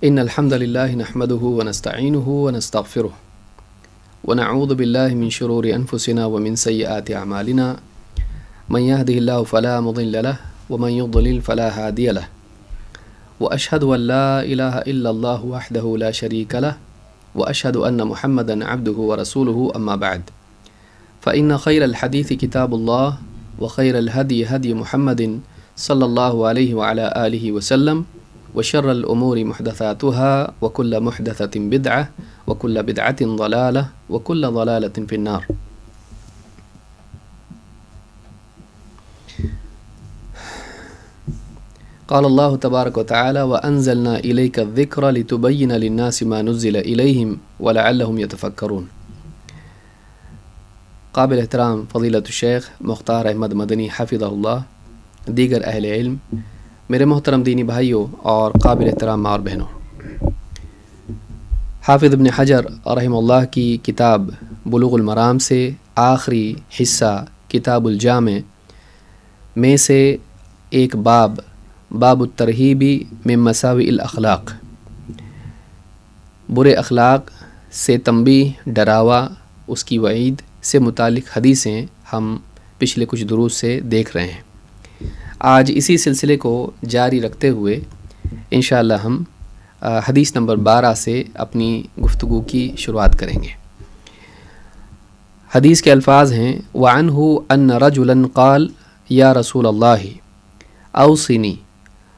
ان الحمد للہ نحمده ونستعینه ونستغفره ونعوذ باللہ من شرور انفسنا ومن سیئات اعمالنا من يهده الله فلا مضل له ومن يضلل فلا هادي له واشهد ان لا اله الا الله وحده لا شريك له واشهد ان محمدا عبده ورسوله اما بعد فان خير الحديث كتاب الله وخير الهدي هدي محمد صلى الله عليه وعلى آله وسلم وشر الأمور محدثاتها وكل محدثة بدعة وكل بدعة ضلالة وكل ضلالة في النار. قال الله تبارك وتعالى وأنزلنا إليك الذكر لتبين للناس ما نزل إليهم ولعلهم يتفكرون. قابل احترام فضیلت الشیخ مختار احمد مدنی حفظہ اللہ، دیگر اہل علم، میرے محترم دینی بھائیوں اور قابل احترام ماں اور بہنوں، حافظ ابن حجر رحمہ اللہ کی کتاب بلوغ المرام سے آخری حصہ کتاب الجامع میں سے ایک باب الترہیب من مساوئ الاخلاق، برے اخلاق سے تنبیہ، ڈراوا، اس کی وعید سے متعلق حدیثیں ہم پچھلے کچھ دروس سے دیکھ رہے ہیں۔ آج اسی سلسلے کو جاری رکھتے ہوئے انشاءاللہ ہم حدیث نمبر 12 سے اپنی گفتگو کی شروعات کریں گے۔ حدیث کے الفاظ ہیں وعنہ ان رجلا قال یا رسول اللہ اوصنی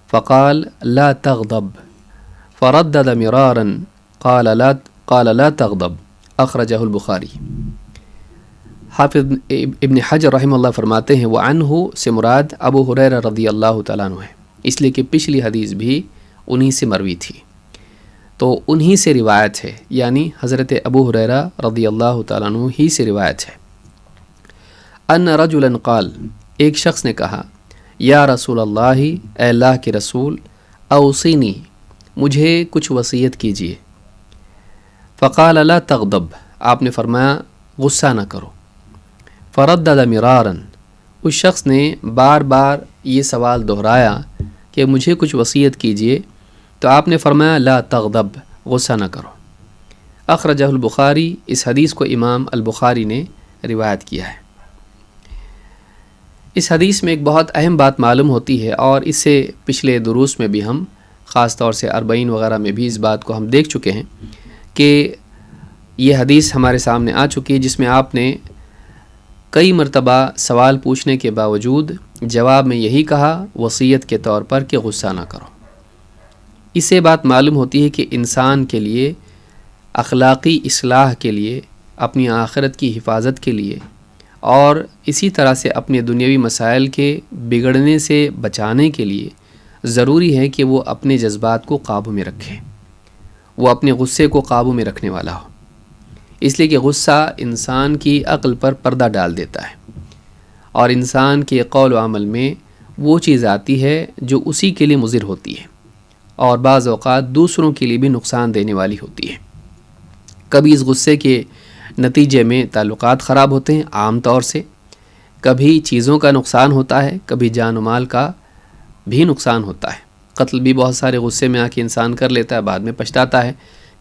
فقال لا تغضب فردد مرارا قال لا تغضب، اخرجہ البخاری۔ حافظ ابن حجر رحمہ اللہ فرماتے ہیں وعنہ سے مراد ابو ہریرہ رضی اللہ تعالیٰ عنہ ہے، اس لیے کہ پچھلی حدیث بھی انہی سے مروی تھی، تو انہی سے روایت ہے، یعنی حضرت ابو ہریرہ رضی اللہ تعالیٰ عنہ ہی سے روایت ہے۔ ان رجلا قال، ایک شخص نے کہا یا رسول اللہ، اے اللہ کے رسول، اوصینی، مجھے کچھ وصیت کیجیے۔ فقال لا تغضب، آپ نے فرمایا غصہ نہ کرو۔ فردد مرارا، اس شخص نے بار بار یہ سوال دہرایا کہ مجھے کچھ وصیت کیجیے، تو آپ نے فرمایا لا تغضب، غصہ نہ کرو۔ اخرجہ البخاری، اس حدیث کو امام البخاری نے روایت کیا ہے۔ اس حدیث میں ایک بہت اہم بات معلوم ہوتی ہے، اور اس سے پچھلے دروس میں بھی ہم خاص طور سے 40 وغیرہ میں بھی اس بات کو ہم دیکھ چکے ہیں کہ یہ حدیث ہمارے سامنے آ چکی ہے، جس میں آپ نے کئی مرتبہ سوال پوچھنے کے باوجود جواب میں یہی کہا وصیت کے طور پر کہ غصہ نہ کرو۔ اس سے بات معلوم ہوتی ہے کہ انسان کے لیے اخلاقی اصلاح کے لیے، اپنی آخرت کی حفاظت کے لیے، اور اسی طرح سے اپنے دنیاوی مسائل کے بگڑنے سے بچانے کے لیے ضروری ہے کہ وہ اپنے جذبات کو قابو میں رکھے، وہ اپنے غصے کو قابو میں رکھنے والا ہو، اس لیے کہ غصہ انسان کی عقل پر پردہ ڈال دیتا ہے، اور انسان کے قول و عمل میں وہ چیز آتی ہے جو اسی کے لیے مضر ہوتی ہے، اور بعض اوقات دوسروں کے لیے بھی نقصان دینے والی ہوتی ہے۔ کبھی اس غصے کے نتیجے میں تعلقات خراب ہوتے ہیں عام طور سے، کبھی چیزوں کا نقصان ہوتا ہے، کبھی جان و مال کا بھی نقصان ہوتا ہے۔ قتل بھی بہت سارے غصے میں آ کے انسان کر لیتا ہے، بعد میں پچھتاتا ہے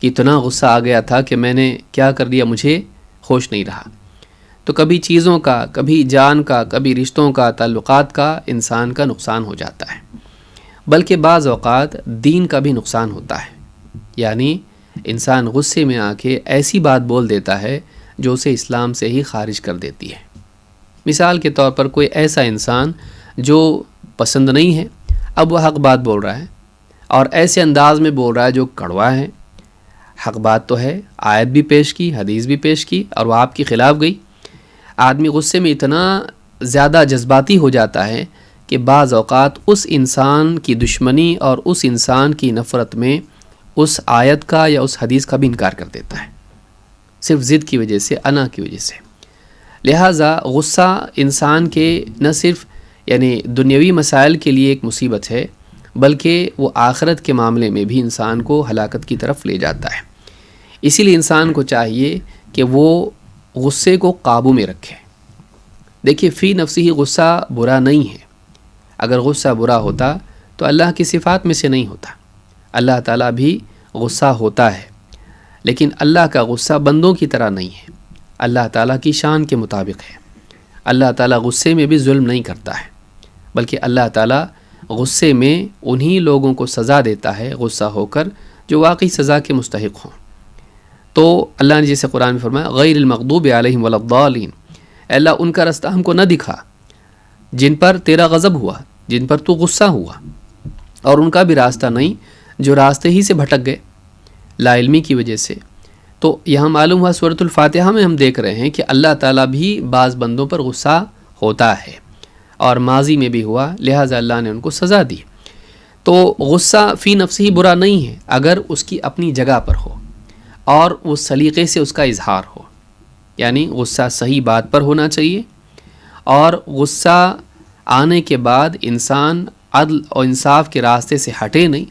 کہ اتنا غصہ آ گیا تھا کہ میں نے کیا کر دیا، مجھے ہوش نہیں رہا۔ تو کبھی چیزوں کا، کبھی جان کا، کبھی رشتوں کا، تعلقات کا انسان کا نقصان ہو جاتا ہے، بلکہ بعض اوقات دین کا بھی نقصان ہوتا ہے، یعنی انسان غصے میں آ کے ایسی بات بول دیتا ہے جو اسے اسلام سے ہی خارج کر دیتی ہے۔ مثال کے طور پر کوئی ایسا انسان جو پسند نہیں ہے، اب وہ حق بات بول رہا ہے، اور ایسے انداز میں بول رہا ہے جو کڑوا ہے۔ حق بات تو ہے، آیت بھی پیش کی، حدیث بھی پیش کی، اور وہ آپ کے خلاف گئی۔ آدمی غصے میں اتنا زیادہ جذباتی ہو جاتا ہے کہ بعض اوقات اس انسان کی دشمنی اور اس انسان کی نفرت میں اس آیت کا یا اس حدیث کا بھی انکار کر دیتا ہے، صرف ضد کی وجہ سے، انا کی وجہ سے۔ لہٰذا غصہ انسان کے نہ صرف یعنی دنیاوی مسائل کے لیے ایک مصیبت ہے، بلکہ وہ آخرت کے معاملے میں بھی انسان کو ہلاکت کی طرف لے جاتا ہے۔ اسی لیے انسان کو چاہیے کہ وہ غصے کو قابو میں رکھے۔ دیکھیے فی نفسی ہی غصہ برا نہیں ہے، اگر غصہ برا ہوتا تو اللہ کی صفات میں سے نہیں ہوتا۔ اللہ تعالیٰ بھی غصہ ہوتا ہے، لیکن اللہ کا غصہ بندوں کی طرح نہیں ہے، اللہ تعالیٰ کی شان کے مطابق ہے۔ اللہ تعالیٰ غصے میں بھی ظلم نہیں کرتا ہے، بلکہ اللہ تعالیٰ غصے میں انہی لوگوں کو سزا دیتا ہے غصہ ہو کر جو واقعی سزا کے مستحق ہوں۔ تو اللہ نے جیسے قرآن میں فرمایا غیر المغضوب علیہم ولا الضالین، اے اللہ ان کا راستہ ہم کو نہ دکھا جن پر تیرا غضب ہوا، جن پر تو غصہ ہوا، اور ان کا بھی راستہ نہیں جو راستے ہی سے بھٹک گئے لا علمی کی وجہ سے۔ تو یہاں معلوم ہوا سورۃ الفاتحہ میں ہم دیکھ رہے ہیں کہ اللہ تعالیٰ بھی بعض بندوں پر غصہ ہوتا ہے، اور ماضی میں بھی ہوا، لہٰذا اللہ نے ان کو سزا دی۔ تو غصہ فی نفس ہی برا نہیں ہے اگر اس کی اپنی جگہ پر ہو اور وہ سلیقے سے اس کا اظہار ہو، یعنی غصہ صحیح بات پر ہونا چاہیے، اور غصہ آنے کے بعد انسان عدل اور انصاف کے راستے سے ہٹے نہیں،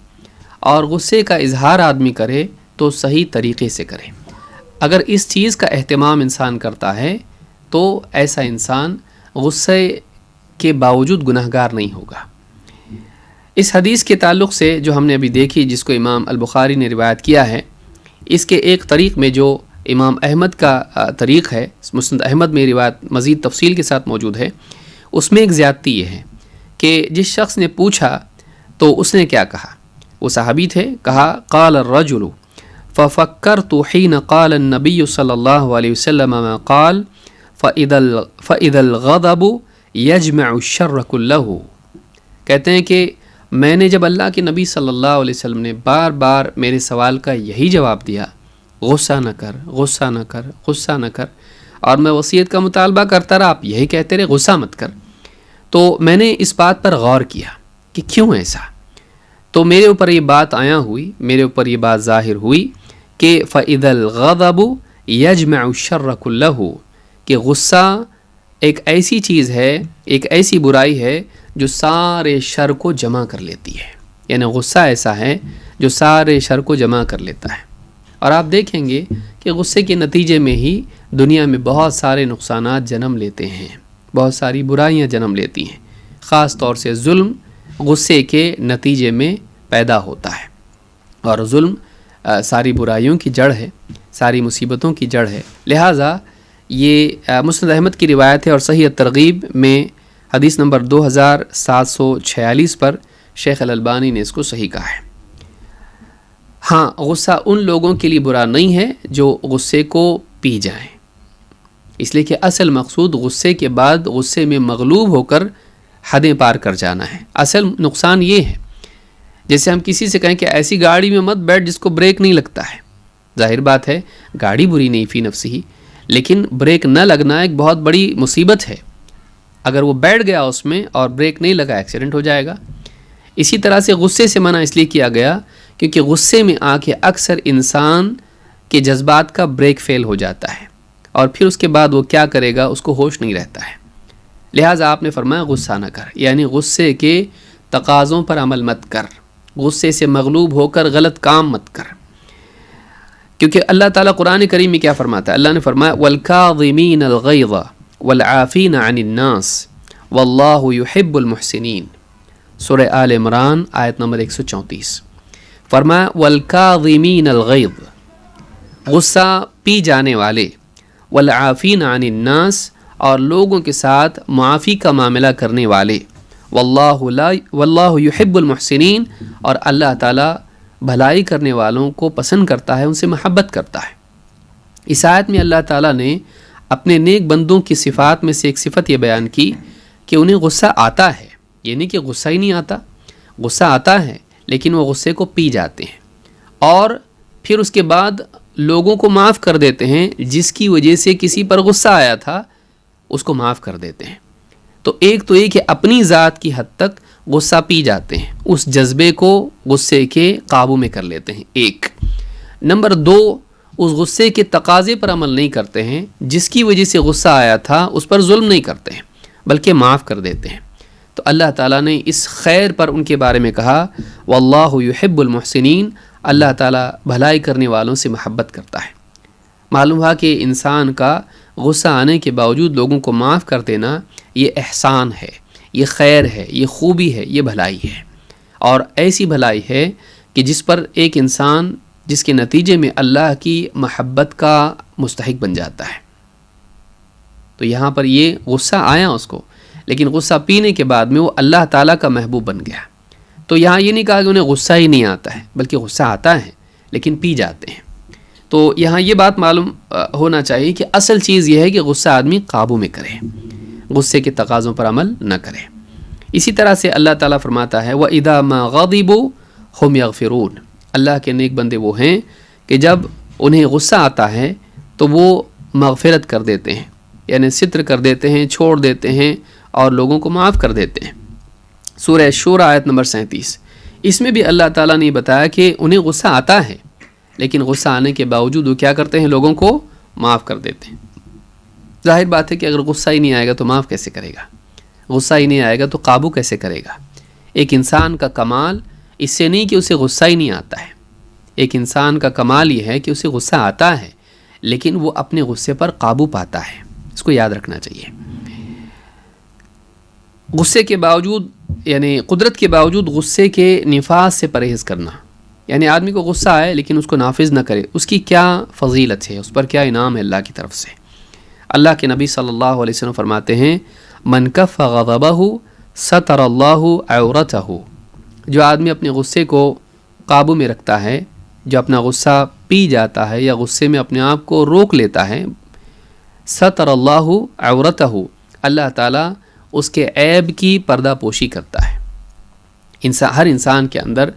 اور غصے کا اظہار آدمی کرے تو صحیح طریقے سے کرے۔ اگر اس چیز کا اہتمام انسان کرتا ہے تو ایسا انسان غصے کے باوجود گناہگار نہیں ہوگا۔ اس حدیث کے تعلق سے جو ہم نے ابھی دیکھی، جس کو امام البخاری نے روایت کیا ہے، اس کے ایک طریق میں جو امام احمد کا طریق ہے، مسند احمد میں روایت مزید تفصیل کے ساتھ موجود ہے، اس میں ایک زیادتی یہ ہے کہ جس شخص نے پوچھا تو اس نے کیا کہا، وہ صحابی تھے، کہا قال الرجل ففکرت حین قال النبی صلی اللہ علیہ وسلم ما قال فإذا الغضب یجمع الشر کلہ۔ کہتے ہیں کہ میں نے جب اللہ کے نبی صلی اللہ علیہ وسلم نے بار بار میرے سوال کا یہی جواب دیا، غصہ نہ کر، غصہ نہ کر، غصہ نہ کر، اور میں وصیت کا مطالبہ کرتا رہا، آپ یہی کہتے رہے غصہ مت کر، تو میں نے اس بات پر غور کیا کہ کیوں ایسا، تو میرے اوپر یہ بات آیا ہوئی، میرے اوپر یہ بات ظاہر ہوئی کہ فَإِذَا الْغَضَبُ يَجْمَعُ الشَّرَّ كُلَّهُ، کہ غصہ ایک ایسی چیز ہے، ایک ایسی برائی ہے جو سارے شر کو جمع کر لیتی ہے، یعنی غصہ ایسا ہے جو سارے شر کو جمع کر لیتا ہے۔ اور آپ دیکھیں گے کہ غصے کے نتیجے میں ہی دنیا میں بہت سارے نقصانات جنم لیتے ہیں، بہت ساری برائیاں جنم لیتی ہیں، خاص طور سے ظلم غصے کے نتیجے میں پیدا ہوتا ہے، اور ظلم ساری برائیوں کی جڑ ہے، ساری مصیبتوں کی جڑ ہے۔ لہٰذا یہ مسند احمد کی روایت ہے، اور صحیح ترغیب میں حدیث نمبر 2746 پر شیخ الالبانی نے اس کو صحیح کہا ہے۔ ہاں، غصہ ان لوگوں کے لیے برا نہیں ہے جو غصے کو پی جائیں، اس لیے کہ اصل مقصود غصے کے بعد غصے میں مغلوب ہو کر حدیں پار کر جانا ہے۔ اصل نقصان یہ ہے، جیسے ہم کسی سے کہیں کہ ایسی گاڑی میں مت بیٹھ جس کو بریک نہیں لگتا ہے، ظاہر بات ہے گاڑی بری نہیں فی نفس ہی، لیکن بریک نہ لگنا ایک بہت بڑی مصیبت ہے۔ اگر وہ بیٹھ گیا اس میں اور بریک نہیں لگا، ایکسیڈنٹ ہو جائے گا۔ اسی طرح سے غصے سے منع اس لیے کیا گیا کیونکہ غصے میں آ کے اکثر انسان کے جذبات کا بریک فیل ہو جاتا ہے، اور پھر اس کے بعد وہ کیا کرے گا اس کو ہوش نہیں رہتا ہے۔ لہٰذا آپ نے فرمایا غصہ نہ کر، یعنی غصے کے تقاضوں پر عمل مت کر، غصے سے مغلوب ہو کر غلط کام مت کر، کیونکہ اللہ تعالیٰ قرآن کریم میں کیا فرماتا ہے؟ اللہ نے فرمایا وَالْكَاظِمِينَ الْغَيْظَ وَالْعَافِينَ عَنِ النَّاسِ وَاللَّهُ يُحِبُّ الْمُحْسِنِينَ، سورہ آل عمران آیت نمبر 134۔ فرمایا وَالْكَاظِمِينَ الْغَيْظَ، غصہ پی جانے والے، وَالْعَافِينَ عَنِ النَّاسِ، اور لوگوں کے ساتھ معافی کا معاملہ کرنے والے، وَاللَّهُ يُحِبُّ الْمُحْسِنِينَ، اور اللہ تعالیٰ بھلائی کرنے والوں کو پسند کرتا ہے، ان سے محبت کرتا ہے۔ اس آیت میں اللہ تعالیٰ نے اپنے نیک بندوں کی صفات میں سے ایک صفت یہ بیان کی کہ انہیں غصہ آتا ہے، یہ نہیں کہ غصہ ہی نہیں آتا، غصہ آتا ہے لیکن وہ غصے کو پی جاتے ہیں، اور پھر اس کے بعد لوگوں کو معاف کر دیتے ہیں، جس کی وجہ سے کسی پر غصہ آیا تھا اس کو معاف کر دیتے ہیں۔ تو یہ کہ اپنی ذات کی حد تک غصہ پی جاتے ہیں، اس جذبے کو غصے کے قابو میں کر لیتے ہیں، ایک۔ نمبر 2، اس غصے کے تقاضے پر عمل نہیں کرتے ہیں، جس کی وجہ سے غصہ آیا تھا اس پر ظلم نہیں کرتے ہیں بلکہ معاف کر دیتے ہیں۔ تو اللہ تعالیٰ نے اس خیر پر ان کے بارے میں کہا واللہ یحب المحسنین، اللہ تعالیٰ بھلائی کرنے والوں سے محبت کرتا ہے۔ معلوم ہوا کہ انسان کا غصہ آنے کے باوجود لوگوں کو معاف کر دینا یہ احسان ہے، یہ خیر ہے، یہ خوبی ہے، یہ بھلائی ہے، اور ایسی بھلائی ہے کہ جس پر ایک انسان جس کے نتیجے میں اللہ کی محبت کا مستحق بن جاتا ہے۔ تو یہاں پر یہ غصہ آیا اس کو، لیکن غصہ پینے کے بعد میں وہ اللہ تعالیٰ کا محبوب بن گیا۔ تو یہاں یہ نہیں کہا کہ انہیں غصہ ہی نہیں آتا ہے، بلکہ غصہ آتا ہے لیکن پی جاتے ہیں۔ تو یہاں یہ بات معلوم ہونا چاہیے کہ اصل چیز یہ ہے کہ غصہ آدمی قابو میں کرے، غصے کے تقاضوں پر عمل نہ کرے۔ اسی طرح سے اللہ تعالیٰ فرماتا ہے وَإِذَا مَا غَضِبُوا هُمْ يَغْفِرُونَ، اللہ کے نیک بندے وہ ہیں کہ جب انہیں غصہ آتا ہے تو وہ مغفرت کر دیتے ہیں، یعنی ستر کر دیتے ہیں، چھوڑ دیتے ہیں اور لوگوں کو معاف کر دیتے ہیں۔ سورہ شورى آیت نمبر 37، اس میں بھی اللہ تعالیٰ نے بتایا کہ انہیں غصہ آتا ہے لیکن غصہ آنے کے باوجود وہ کیا کرتے ہیں؟ لوگوں کو معاف کر دیتے ہیں۔ ظاہر بات ہے کہ اگر غصہ ہی نہیں آئے گا تو معاف کیسے کرے گا؟ غصہ ہی نہیں آئے گا تو قابو کیسے کرے گا؟ ایک انسان کا کمال اس سے نہیں کہ اسے غصہ ہی نہیں آتا ہے، ایک انسان کا کمال یہ ہے کہ اسے غصہ آتا ہے لیکن وہ اپنے غصے پر قابو پاتا ہے۔ اس کو یاد رکھنا چاہیے۔ غصے کے باوجود، یعنی قدرت کے باوجود غصے کے نفاذ سے پرہیز کرنا، یعنی آدمی کو غصہ آئے لیکن اس کو نافذ نہ کرے، اس کی کیا فضیلت ہے، اس پر کیا انعام ہے اللہ کی طرف سے۔ اللہ کے نبی صلی اللہ علیہ وسلم فرماتے ہیں من کف غضبہ ستر اللہ عورتہ، جو آدمی اپنے غصے کو قابو میں رکھتا ہے، جو اپنا غصہ پی جاتا ہے یا غصے میں اپنے آپ کو روک لیتا ہے، ستر اللہ عورتہ، اللہ تعالیٰ اس کے عیب کی پردہ پوشی کرتا ہے۔ ہر انسان کے اندر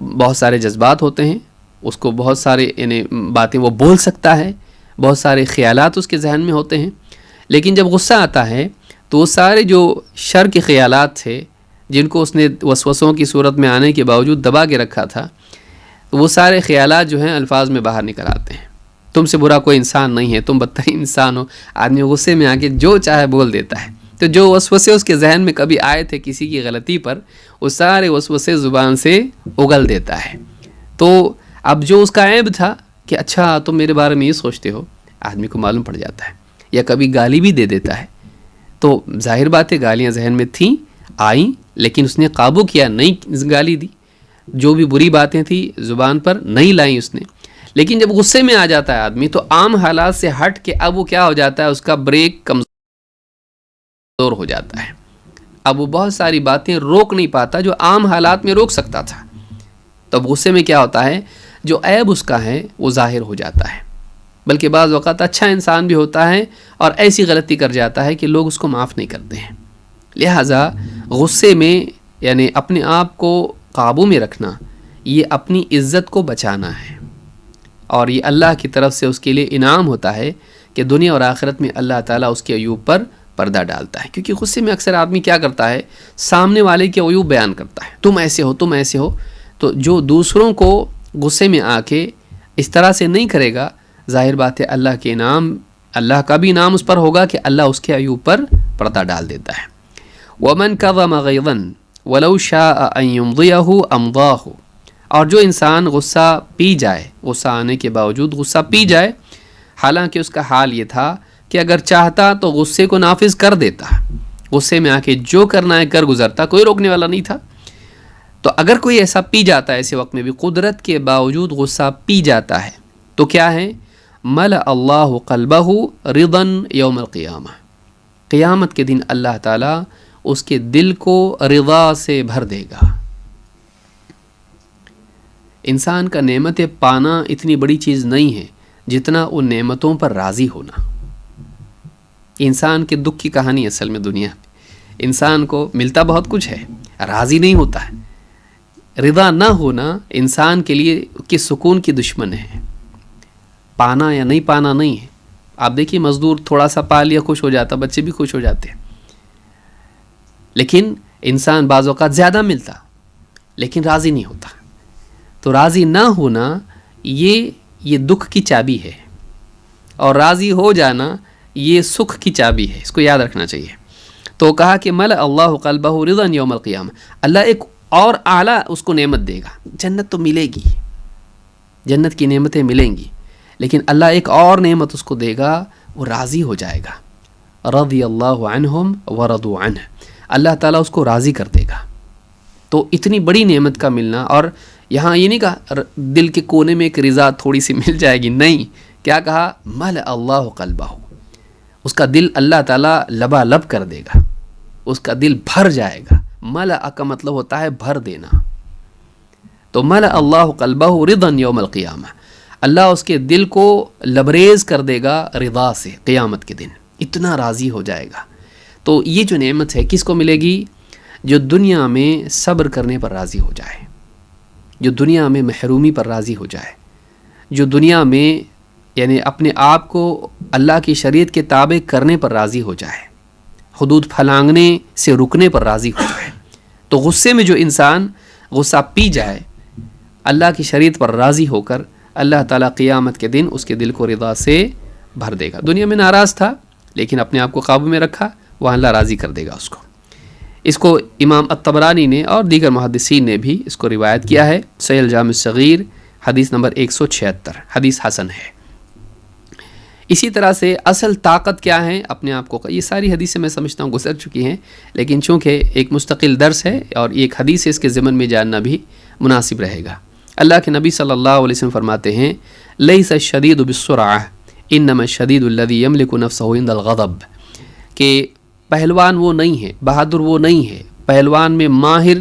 بہت سارے جذبات ہوتے ہیں، اس کو بہت سارے یعنی باتیں وہ بول سکتا ہے، بہت سارے خیالات اس کے ذہن میں ہوتے ہیں، لیکن جب غصہ آتا ہے تو وہ سارے جو شر کے خیالات تھے جن کو اس نے وسوسوں کی صورت میں آنے کے باوجود دبا کے رکھا تھا، وہ سارے خیالات جو ہیں الفاظ میں باہر نکل آتے ہیں۔ تم سے برا کوئی انسان نہیں ہے، تم بدترین انسان ہو۔ آدمی غصے میں آ کے جو چاہے بول دیتا ہے، تو جو وسوسے اس کے ذہن میں کبھی آئے تھے کسی کی غلطی پر، وہ سارے وسوسے زبان سے اگل دیتا ہے۔ تو اب جو اس کا عیب تھا کہ اچھا تم میرے بارے میں یہ سوچتے ہو، آدمی کو معلوم پڑ جاتا ہے، یا کبھی گالی بھی دے دیتا ہے۔ تو ظاہر بات ہے گالیاں ذہن میں تھیں، آئیں، لیکن اس نے قابو کیا، نہیں گالی دی، جو بھی بری باتیں تھیں زبان پر نہیں لائیں اس نے۔ لیکن جب غصے میں آ جاتا ہے آدمی تو عام حالات سے ہٹ کے اب وہ کیا ہو جاتا ہے، اس کا بریک کمزور ہو جاتا ہے، اب وہ بہت ساری باتیں روک نہیں پاتا جو عام حالات میں روک سکتا تھا۔ تو اب غصے میں کیا ہوتا ہے، جو عیب اس کا ہے وہ ظاہر ہو جاتا ہے، بلکہ بعض وقت اچھا انسان بھی ہوتا ہے اور ایسی غلطی کر جاتا ہے کہ لوگ اس کو معاف نہیں کرتے ہیں۔ لہٰذا غصے میں یعنی اپنے آپ کو قابو میں رکھنا، یہ اپنی عزت کو بچانا ہے، اور یہ اللہ کی طرف سے اس کے لیے انعام ہوتا ہے کہ دنیا اور آخرت میں اللہ تعالیٰ اس کے عیوب پر پردہ ڈالتا ہے۔ کیونکہ غصے میں اکثر آدمی کیا کرتا ہے، سامنے والے کے عیوب بیان کرتا ہے، تم ایسے ہو، تم ایسے ہو۔ تو جو دوسروں کو غصے میں آ کے اس طرح سے نہیں کرے گا، ظاہر بات ہے اللہ کے انعام، اللہ کا بھی انعام اس پر ہوگا کہ اللہ اس کے عیوب پر پردہ ڈال دیتا ہے۔ وَمَنْ كَظَمَ غَيْظًا وَلَوْ شَاءَ أَنْ يُمْضِيَهُ أَمْضَاهُ، اور جو انسان غصہ پی جائے، غصہ آنے کے باوجود غصہ پی جائے، حالانکہ اس کا حال یہ تھا کہ اگر چاہتا تو غصے کو نافذ کر دیتا، غصے میں آ کے جو کرنا ہے کر گزرتا، کوئی روکنے والا نہیں تھا۔ تو اگر کوئی ایسا پی جاتا ہے ایسے وقت میں بھی قدرت کے باوجود غصہ پی جاتا ہے، تو کیا ہے، ملأ اللہ قلبہ رضا یوم القیامہ، قیامت کے دن اللہ تعالیٰ اس کے دل کو رضا سے بھر دے گا۔ انسان کا نعمتیں پانا اتنی بڑی چیز نہیں ہے جتنا ان نعمتوں پر راضی ہونا۔ انسان کے دکھ کی کہانی اصل میں دنیا میں، انسان کو ملتا بہت کچھ ہے، راضی نہیں ہوتا ہے۔ رضا نہ ہونا انسان کے لیے کہ سکون کی دشمن ہے۔ پانا یا نہیں پانا نہیں ہے۔ آپ دیکھیے مزدور تھوڑا سا پا لیا خوش ہو جاتا، بچے بھی خوش ہو جاتے ہیں، لیکن انسان بعض اوقات زیادہ ملتا لیکن راضی نہیں ہوتا۔ تو راضی نہ ہونا یہ دکھ کی چابی ہے، اور راضی ہو جانا یہ سکھ کی چابی ہے، اس کو یاد رکھنا چاہیے۔ تو کہا کہ ملأ اللہ قلبہ رضا یوم القیامہ، اللہ ایک اور اعلیٰ اس کو نعمت دے گا۔ جنت تو ملے گی، جنت کی نعمتیں ملیں گی، لیکن اللہ ایک اور نعمت اس کو دے گا، وہ راضی ہو جائے گا۔ رضی اللہ عنہم ورضوا عنہ، اللہ تعالیٰ اس کو راضی کر دے گا۔ تو اتنی بڑی نعمت کا ملنا، اور یہاں یہ نہیں کہا دل کے کونے میں ایک رضا تھوڑی سی مل جائے گی، نہیں، کیا کہا؟ ملأ اللہ قلبہ، اس کا دل اللہ تعالیٰ لبالب کر دے گا، اس کا دل بھر جائے گا۔ ملأ کا مطلب ہوتا ہے بھر دینا، تو ملأ اللہ قلبہ رضا یوم القیامہ، اللہ اس کے دل کو لبریز کر دے گا رضا سے، قیامت کے دن اتنا راضی ہو جائے گا۔ تو یہ جو نعمت ہے کس کو ملے گی؟ جو دنیا میں صبر کرنے پر راضی ہو جائے، جو دنیا میں محرومی پر راضی ہو جائے، جو دنیا میں یعنی اپنے آپ کو اللہ کی شریعت کے تابع کرنے پر راضی ہو جائے، حدود پھلانگنے سے رکنے پر راضی ہو جائے۔ تو غصے میں جو انسان غصہ پی جائے، اللہ کی شریعت پر راضی ہو کر، اللہ تعالیٰ قیامت کے دن اس کے دل کو رضا سے بھر دے گا۔ دنیا میں ناراض تھا لیکن اپنے آپ کو قابو میں رکھا، وہاں اللہ راضی کر دے گا اس کو۔ اس کو امام الطبرانی نے اور دیگر محدثین نے بھی اس کو روایت کیا ہے، صحیح الجامع الصغیر حدیث نمبر 176، حدیث حسن ہے۔ اسی طرح سے اصل طاقت کیا ہے؟ اپنے آپ کو، یہ ساری حدیثیں میں سمجھتا ہوں گزر چکی ہیں، لیکن چونکہ ایک مستقل درس ہے اور ایک حدیث ہے، اس کے ضمن میں جاننا بھی مناسب رہے گا۔ اللہ کے نبی صلی اللہ علیہ وسلم فرماتے ہیں لیس الشدید بالسرعہ انما الشدید الذی یملک نفسہ عند الغضب، کہ پہلوان وہ نہیں ہے، بہادر وہ نہیں ہے، پہلوان میں ماہر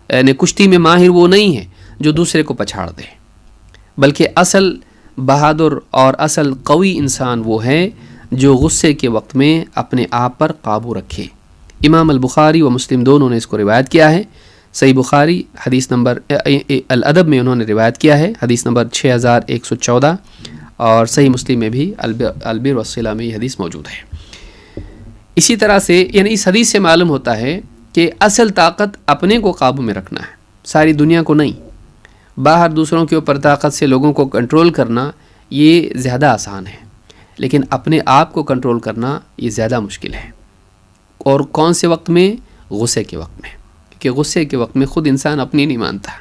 یعنی کشتی میں ماہر وہ نہیں ہے جو دوسرے کو پچھاڑ دے، بلکہ اصل بہادر اور اصل قوی انسان وہ ہے جو غصے کے وقت میں اپنے آپ پر قابو رکھے۔ امام البخاری و مسلم دونوں نے اس کو روایت کیا ہے، صحیح بخاری حدیث نمبر الادب میں انہوں نے روایت کیا ہے، حدیث نمبر 6114، اور صحیح مسلم میں بھی البر والصلہ میں یہ حدیث موجود ہے۔ اسی طرح سے یعنی اس حدیث سے معلوم ہوتا ہے کہ اصل طاقت اپنے کو قابو میں رکھنا ہے، ساری دنیا کو نہیں۔ باہر دوسروں کے اوپر طاقت سے لوگوں کو کنٹرول کرنا یہ زیادہ آسان ہے، لیکن اپنے آپ کو کنٹرول کرنا یہ زیادہ مشکل ہے۔ اور کون سے وقت میں؟ غصے کے وقت میں، کہ غصے کے وقت میں خود انسان اپنی نہیں مانتا،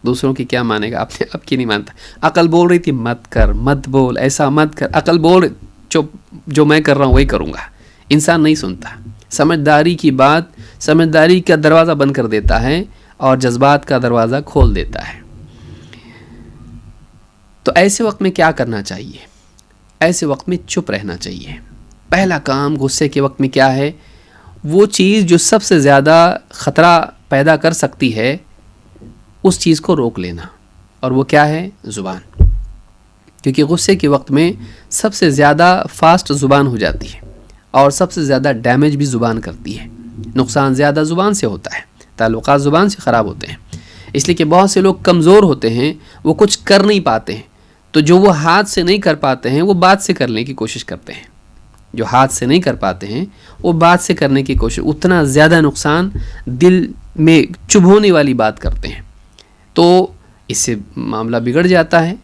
دوسروں کی کیا مانے گا، اپنے آپ کی نہیں مانتا۔ عقل بول رہی تھی مت کر، مت بول، ایسا مت کر، عقل بول رہی جو میں کر رہا ہوں وہی کروں گا، انسان نہیں سنتا۔ سمجھداری کی بات سمجھداری کا دروازہ بند کر دیتا ہے اور جذبات کا دروازہ کھول دیتا ہے۔ تو ایسے وقت میں کیا کرنا چاہیے؟ ایسے وقت میں چپ رہنا چاہیے۔ پہلا کام غصے کے وقت میں کیا ہے؟ وہ چیز جو سب سے زیادہ خطرہ پیدا کر سکتی ہے اس چیز کو روک لینا، اور وہ کیا ہے؟ زبان۔ کیونکہ غصے کے وقت میں سب سے زیادہ فاسٹ زبان ہو جاتی ہے اور سب سے زیادہ ڈیمیج بھی زبان کرتی ہے، نقصان زیادہ زبان سے ہوتا ہے، تعلقات زبان سے خراب ہوتے ہیں۔ اس لیے کہ بہت سے لوگ کمزور ہوتے ہیں، وہ کچھ کر نہیں پاتے ہیں، تو جو وہ ہاتھ سے نہیں کر پاتے ہیں وہ بات سے کرنے کی کوشش کرتے ہیں، جو ہاتھ سے نہیں کر پاتے ہیں وہ بات سے کرنے کی کوشش، اتنا زیادہ نقصان دل میں چبھونے والی بات کرتے ہیں، تو اس سے معاملہ بگڑ جاتا ہے،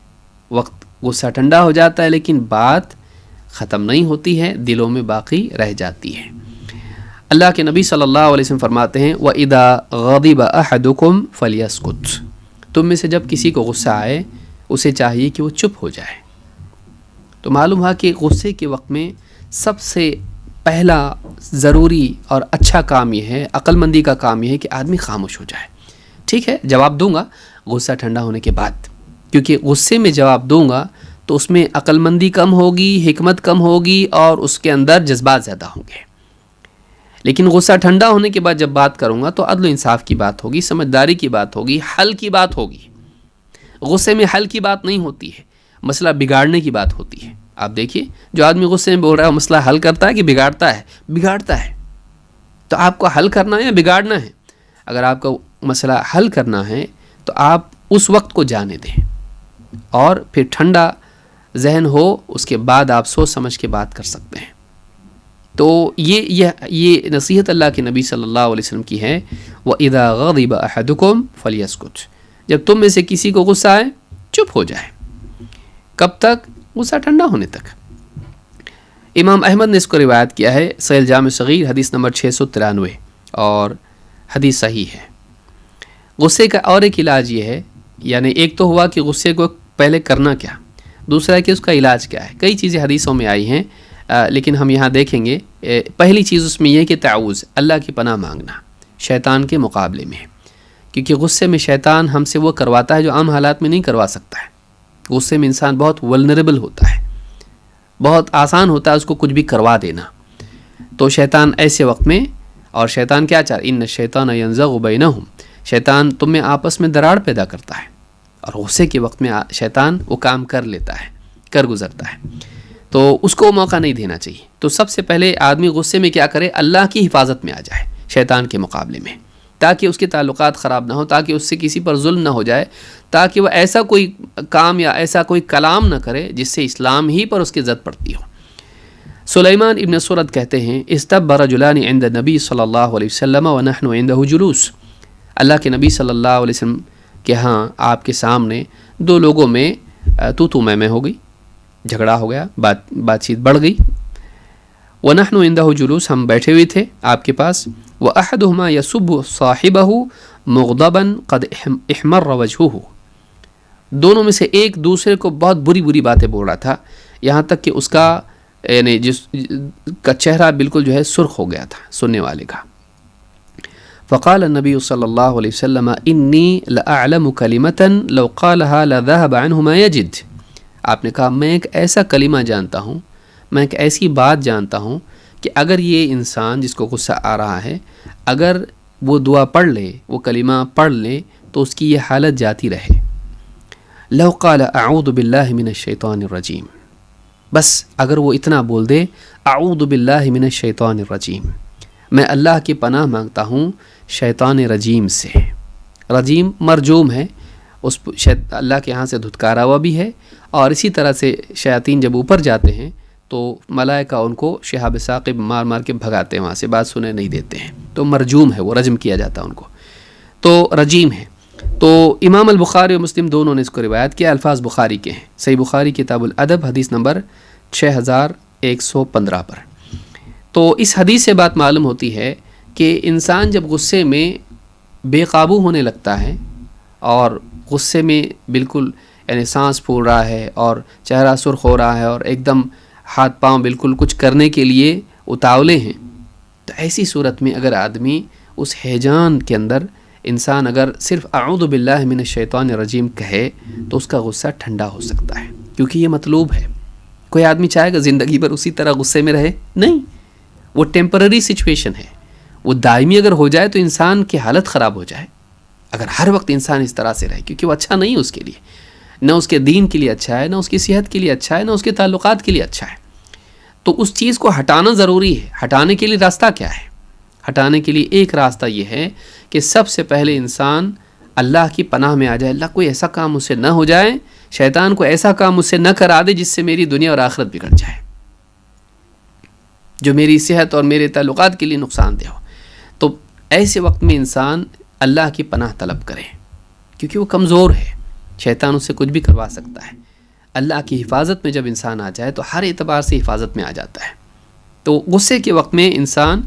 وقت غصہ ٹھنڈا ہو جاتا ہے لیکن بات ختم نہیں ہوتی ہے، دلوں میں باقی رہ جاتی ہے۔ اللہ کے نبی صلی اللہ علیہ وسلم فرماتے ہیں وَإِذَا غَضِبَ أَحَدُكُمْ فَلْيَسْكُتْ، تم میں سے جب کسی کو غصہ آئے اسے چاہیے کہ وہ چپ ہو جائے۔ تو معلوم ہوا کہ غصے کے وقت میں سب سے پہلا ضروری اور اچھا کام یہ ہے، عقل مندی کا کام یہ ہے کہ آدمی خاموش ہو جائے۔ ٹھیک ہے، جواب دوں گا غصہ ٹھنڈا ہونے کے بعد، کیونکہ غصے میں جواب دوں گا تو اس میں عقل مندی کم ہوگی، حکمت کم ہوگی اور اس کے اندر جذبات زیادہ ہوں گے۔ لیکن غصہ ٹھنڈا ہونے کے بعد جب بات کروں گا تو عدل و انصاف کی بات ہوگی، سمجھداری کی بات ہوگی، حل کی بات ہوگی۔ غصے میں حل کی بات نہیں ہوتی ہے، مسئلہ بگاڑنے کی بات ہوتی ہے۔ آپ دیکھیے جو آدمی غصے میں بول رہا ہے وہ مسئلہ حل کرتا ہے کہ بگاڑتا ہے؟ بگاڑتا ہے۔ تو آپ کو حل کرنا ہے یا بگاڑنا ہے؟ اگر آپ کو مسئلہ حل کرنا ہے تو آپ اس وقت کو جانے دیں اور پھر ٹھنڈا ذہن ہو، اس کے بعد آپ سوچ سمجھ کے بات کر سکتے ہیں۔ تو یہ نصیحت اللہ کے نبی صلی اللہ علیہ وسلم کی ہے، وَإِذَا غَضِبَ أَحَدُكُمْ فَلْيَسْكُتْ، جب تم میں سے کسی کو غصہ آئے چپ ہو جائے۔ کب تک؟ غصہ ٹھنڈا ہونے تک۔ امام احمد نے اس کو روایت کیا ہے، صحیح الجامع صغیر حدیث نمبر 693، اور حدیث صحیح ہے۔ غصے کا اور ایک علاج یہ ہے، یعنی ایک تو ہوا کہ غصے کو پہلے کرنا کیا، دوسرا ہے کہ اس کا علاج کیا ہے۔ کئی چیزیں حدیثوں میں آئی ہیں لیکن ہم یہاں دیکھیں گے، پہلی چیز اس میں یہ کہ تعوذ، اللہ کی پناہ مانگنا شیطان کے مقابلے میں، کیونکہ غصے میں شیطان ہم سے وہ کرواتا ہے جو عام حالات میں نہیں کروا سکتا ہے. غصے میں انسان بہت ولنریبل ہوتا ہے، بہت آسان ہوتا ہے اس کو کچھ بھی کروا دینا. تو شیطان ایسے وقت میں، اور شیطان کیا چاہتا ہے، ان الشیطان ینزغ بینہم، شیطان تم میں آپس میں دراڑ پیدا کرتا ہے، اور غصے کے وقت میں شیطان وہ کام کر لیتا ہے، کر گزرتا ہے. تو اس کو موقع نہیں دینا چاہیے. تو سب سے پہلے آدمی غصے میں کیا کرے، اللہ کی حفاظت میں آ جائے شیطان کے مقابلے میں، تاکہ اس کے تعلقات خراب نہ ہو، تاکہ اس سے کسی پر ظلم نہ ہو جائے، تاکہ وہ ایسا کوئی کام یا ایسا کوئی کلام نہ کرے جس سے اسلام ہی پر اس کی زد پڑتی ہو. سلیمان ابن سرد کہتے ہیں استب رجلان عند نبی صلی اللہ علیہ وسلم ونحن عنده جلوس، اللہ کے نبی صلی اللہ علیہ وسلم کے ہاں آپ کے سامنے دو لوگوں میں تو میں ہو گئی، جھگڑا ہو گیا، بات چیت بڑھ گئی. ونحن عنده جلوس، ہم بیٹھے ہوئے تھے آپ کے پاس. واحدهما يسب صاحبه مغضبا قد احمر وجهه، دونوں میں سے ایک دوسرے کو بہت بری بری باتیں بول رہا تھا، یہاں تک کہ اس کا یعنی جس کا چہرہ بالکل جو ہے سرخ ہو گیا تھا سننے والے کا. فقال النبی صلی اللہ علیہ وسلم انی لاعلم کلمة لو قالها لذهب عنه ما يجد، آپ نے کہا میں ایک ایسا کلمہ جانتا ہوں، میں ایک ایسی بات جانتا ہوں کہ اگر یہ انسان جس کو غصہ آ رہا ہے اگر وہ دعا پڑھ لے، وہ کلمہ پڑھ لے تو اس کی یہ حالت جاتی رہے. لو قال اعوذ باللہ من الشیطان الرجیم، بس اگر وہ اتنا بول دے اعوذ باللہ من الشیطان الرجیم، میں اللہ کی پناہ مانگتا ہوں شیطان رجیم سے. رجیم مرجوم ہے، اس اللہ کے ہاں سے دھتکارا ہوا بھی ہے، اور اسی طرح سے شیاطین جب اوپر جاتے ہیں تو ملائکہ ان کو شہاب ثاقب مار مار کے بھگاتے ہیں، وہاں سے بات سنے نہیں دیتے ہیں. تو مرجوم ہے، وہ رجم کیا جاتا ہے ان کو، تو رجیم ہے. تو امام البخاری اور مسلم دونوں نے اس کو روایت کیا، الفاظ بخاری کے ہیں. صحیح بخاری کتاب الادب حدیث نمبر 6115 پر. تو اس حدیث سے بات معلوم ہوتی ہے کہ انسان جب غصے میں بے قابو ہونے لگتا ہے اور غصے میں بالکل یعنی سانس پھول رہا ہے اور چہرہ سرخ ہو رہا ہے اور ایک دم ہاتھ پاؤں بالکل کچھ کرنے کے لیے اتاولے ہیں، تو ایسی صورت میں اگر آدمی اس ہیجان کے اندر انسان اگر صرف اعوذ باللہ من الشیطان الرجیم کہے تو اس کا غصہ ٹھنڈا ہو سکتا ہے، کیونکہ یہ مطلوب ہے. کوئی آدمی چاہے گا زندگی بھر اسی طرح غصے میں رہے؟ نہیں، وہ ٹیمپرری سچویشن ہے. وہ دائمی اگر ہو جائے تو انسان کی حالت خراب ہو جائے. اگر ہر وقت انسان اس طرح سے رہے، کیونکہ وہ اچھا نہیں اس کے لیے، نہ اس کے دین کے لیے اچھا ہے، نہ اس کی صحت کے لیے اچھا ہے، نہ اس کے تعلقات کے لیے اچھا ہے. تو اس چیز کو ہٹانا ضروری ہے. ہٹانے کے لیے راستہ کیا ہے؟ ہٹانے کے لیے ایک راستہ یہ ہے کہ سب سے پہلے انسان اللہ کی پناہ میں آ جائے. اللہ کوئی ایسا کام مجھ سے نہ ہو جائے، شیطان کو ایسا کام مجھ سے نہ کرا دے جس سے میری دنیا اور آخرت بگڑ جائے، جو میری صحت اور میرے تعلقات کے لیے نقصان دہ ہو. تو ایسے وقت میں انسان اللہ کی پناہ طلب کرے، کیونکہ وہ کمزور ہے، شیطان اس سے کچھ بھی کروا سکتا ہے. اللہ کی حفاظت میں جب انسان آ جائے تو ہر اعتبار سے حفاظت میں آ جاتا ہے. تو غصے کے وقت میں انسان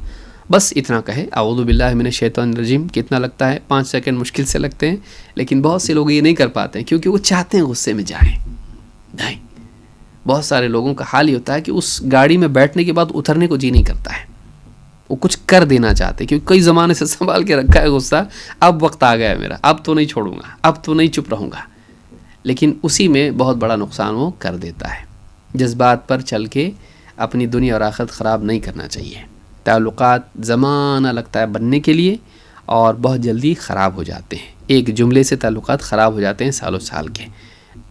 بس اتنا کہے اعوذ باللہ من الشیطان الرجیم. کتنا لگتا ہے؟ 5 سیکنڈ مشکل سے لگتے ہیں، لیکن بہت سے لوگ یہ نہیں کر پاتے ہیں کیونکہ وہ چاہتے ہیں غصے میں جائیں. نہیں، بہت سارے لوگوں کا حال یہ ہوتا ہے کہ اس گاڑی میں بیٹھنے کے بعد اترنے کو جی نہیں کرتا ہے، وہ کچھ کر دینا چاہتے، کیونکہ کئی زمانے سے سنبھال کے رکھا ہے غصہ، اب وقت آ گیا ہے میرا، اب تو نہیں چھوڑوں گا، اب تو نہیں چپ رہوں گا. لیکن اسی میں بہت بڑا نقصان وہ کر دیتا ہے. جذبات پر چل کے اپنی دنیا اور آخرت خراب نہیں کرنا چاہیے. تعلقات زمانہ لگتا ہے بننے کے لیے اور بہت جلدی خراب ہو جاتے ہیں. ایک جملے سے تعلقات خراب ہو جاتے ہیں سالوں سال کے.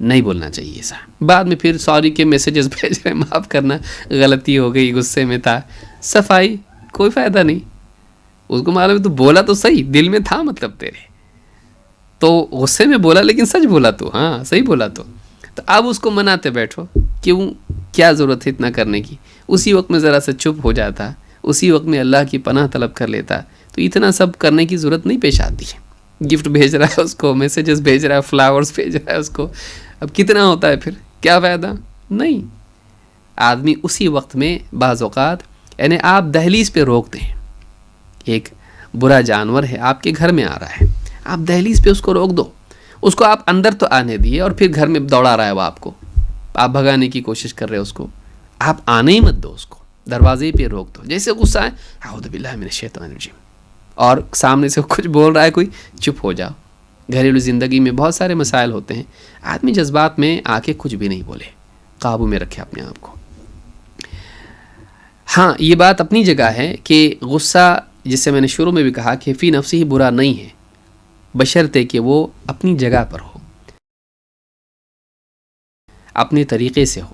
نہیں بولنا چاہیے ایسا. بعد میں پھر سوری کے میسیجز بھیج رہے ہیں، معاف کرنا غلطی ہو گئی، غصے میں تھا. صفائی، کوئی فائدہ نہیں. اس کو معلوم ہے تو بولا تو صحیح، دل میں تھا مطلب تیرے، تو غصے میں بولا لیکن سچ بولا تو، ہاں صحیح بولا تو اب اس کو مناتے بیٹھو. کیوں؟ کیا ضرورت ہے اتنا کرنے کی؟ اسی وقت میں ذرا سا چپ ہو جاتا، اسی وقت میں اللہ کی پناہ طلب کر لیتا، تو اتنا سب کرنے کی ضرورت نہیں پیش آتی ہے. گفٹ بھیج رہا ہے اس کو، میسیجز بھیج رہا ہے، فلاورز بھیج رہا ہے اس کو، اب کتنا ہوتا ہے پھر؟ کیا فائدہ؟ نہیں. آدمی اسی وقت میں بعض اوقات یعنی آپ دہلیز پہ روک دیں، ایک برا جانور ہے آپ کے گھر میں آ رہا ہے، آپ دہلیز پہ اس کو روک دو. اس کو آپ اندر تو آنے دیے اور پھر گھر میں دوڑا رہا ہے وہ آپ کو، آپ بھگانے کی کوشش کر رہے اس کو، آپ آنے ہی مت دو، اس کو دروازے پہ روک دو. جیسے غصہ ہے اعوذ باللہ من الشیطان الرجیم، اور سامنے سے کچھ بول رہا ہے کوئی، چپ ہو جاؤ. گھریلو زندگی میں بہت سارے مسائل ہوتے ہیں، آدمی جذبات میں آ کے کچھ بھی نہیں بولے، قابو میں رکھے اپنے آپ کو. ہاں یہ بات اپنی جگہ ہے کہ غصہ، جس سے میں نے شروع میں بھی کہا کہ فی نفسی ہی برا نہیں ہے، بشرطے کہ وہ اپنی جگہ پر ہو، اپنے طریقے سے ہو.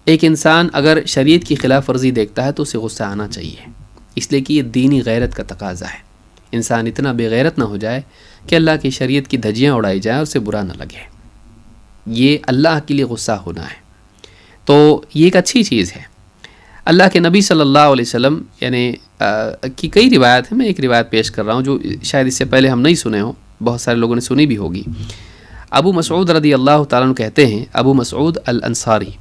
ایک انسان اگر شریعت کی خلاف ورزی دیکھتا ہے تو اسے غصہ آنا چاہیے، اس لیے کہ یہ دینی غیرت کا تقاضا ہے. انسان اتنا بے غیرت نہ ہو جائے کہ اللہ کی شریعت کی دھجیاں اڑائی جائیں اور اسے برا نہ لگے. یہ اللہ کے لیے غصہ ہونا ہے، تو یہ ایک اچھی چیز ہے. اللہ کے نبی صلی اللہ علیہ وسلم یعنی کی کئی روایت ہیں، میں ایک روایت پیش کر رہا ہوں جو شاید اس سے پہلے ہم نہیں سنے ہوں، بہت سارے لوگوں نے سنی بھی ہوگی. ابو مسعود رضی اللہ تعالیٰ عنہ کہتے ہیں، ابو مسعود الانصاری،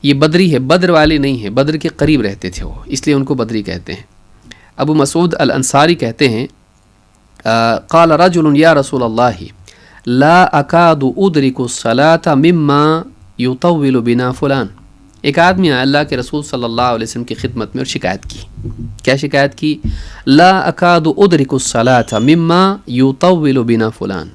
یہ بدری ہے، بدر والے نہیں ہیں، بدر کے قریب رہتے تھے وہ، اس لیے ان کو بدری کہتے ہیں. ابو مسعود الانصاری کہتے ہیں، قال رجل یا رسول اللہ لا اکاد ادرک الصلاة مما یطول بنا فلان. ایک آدمی آیا اللہ کے رسول صلی اللہ علیہ وسلم کی خدمت میں اور شکایت کی. کیا شکایت کی؟ لا اکاد ادرک الصلاة مما یطول بنا فلان.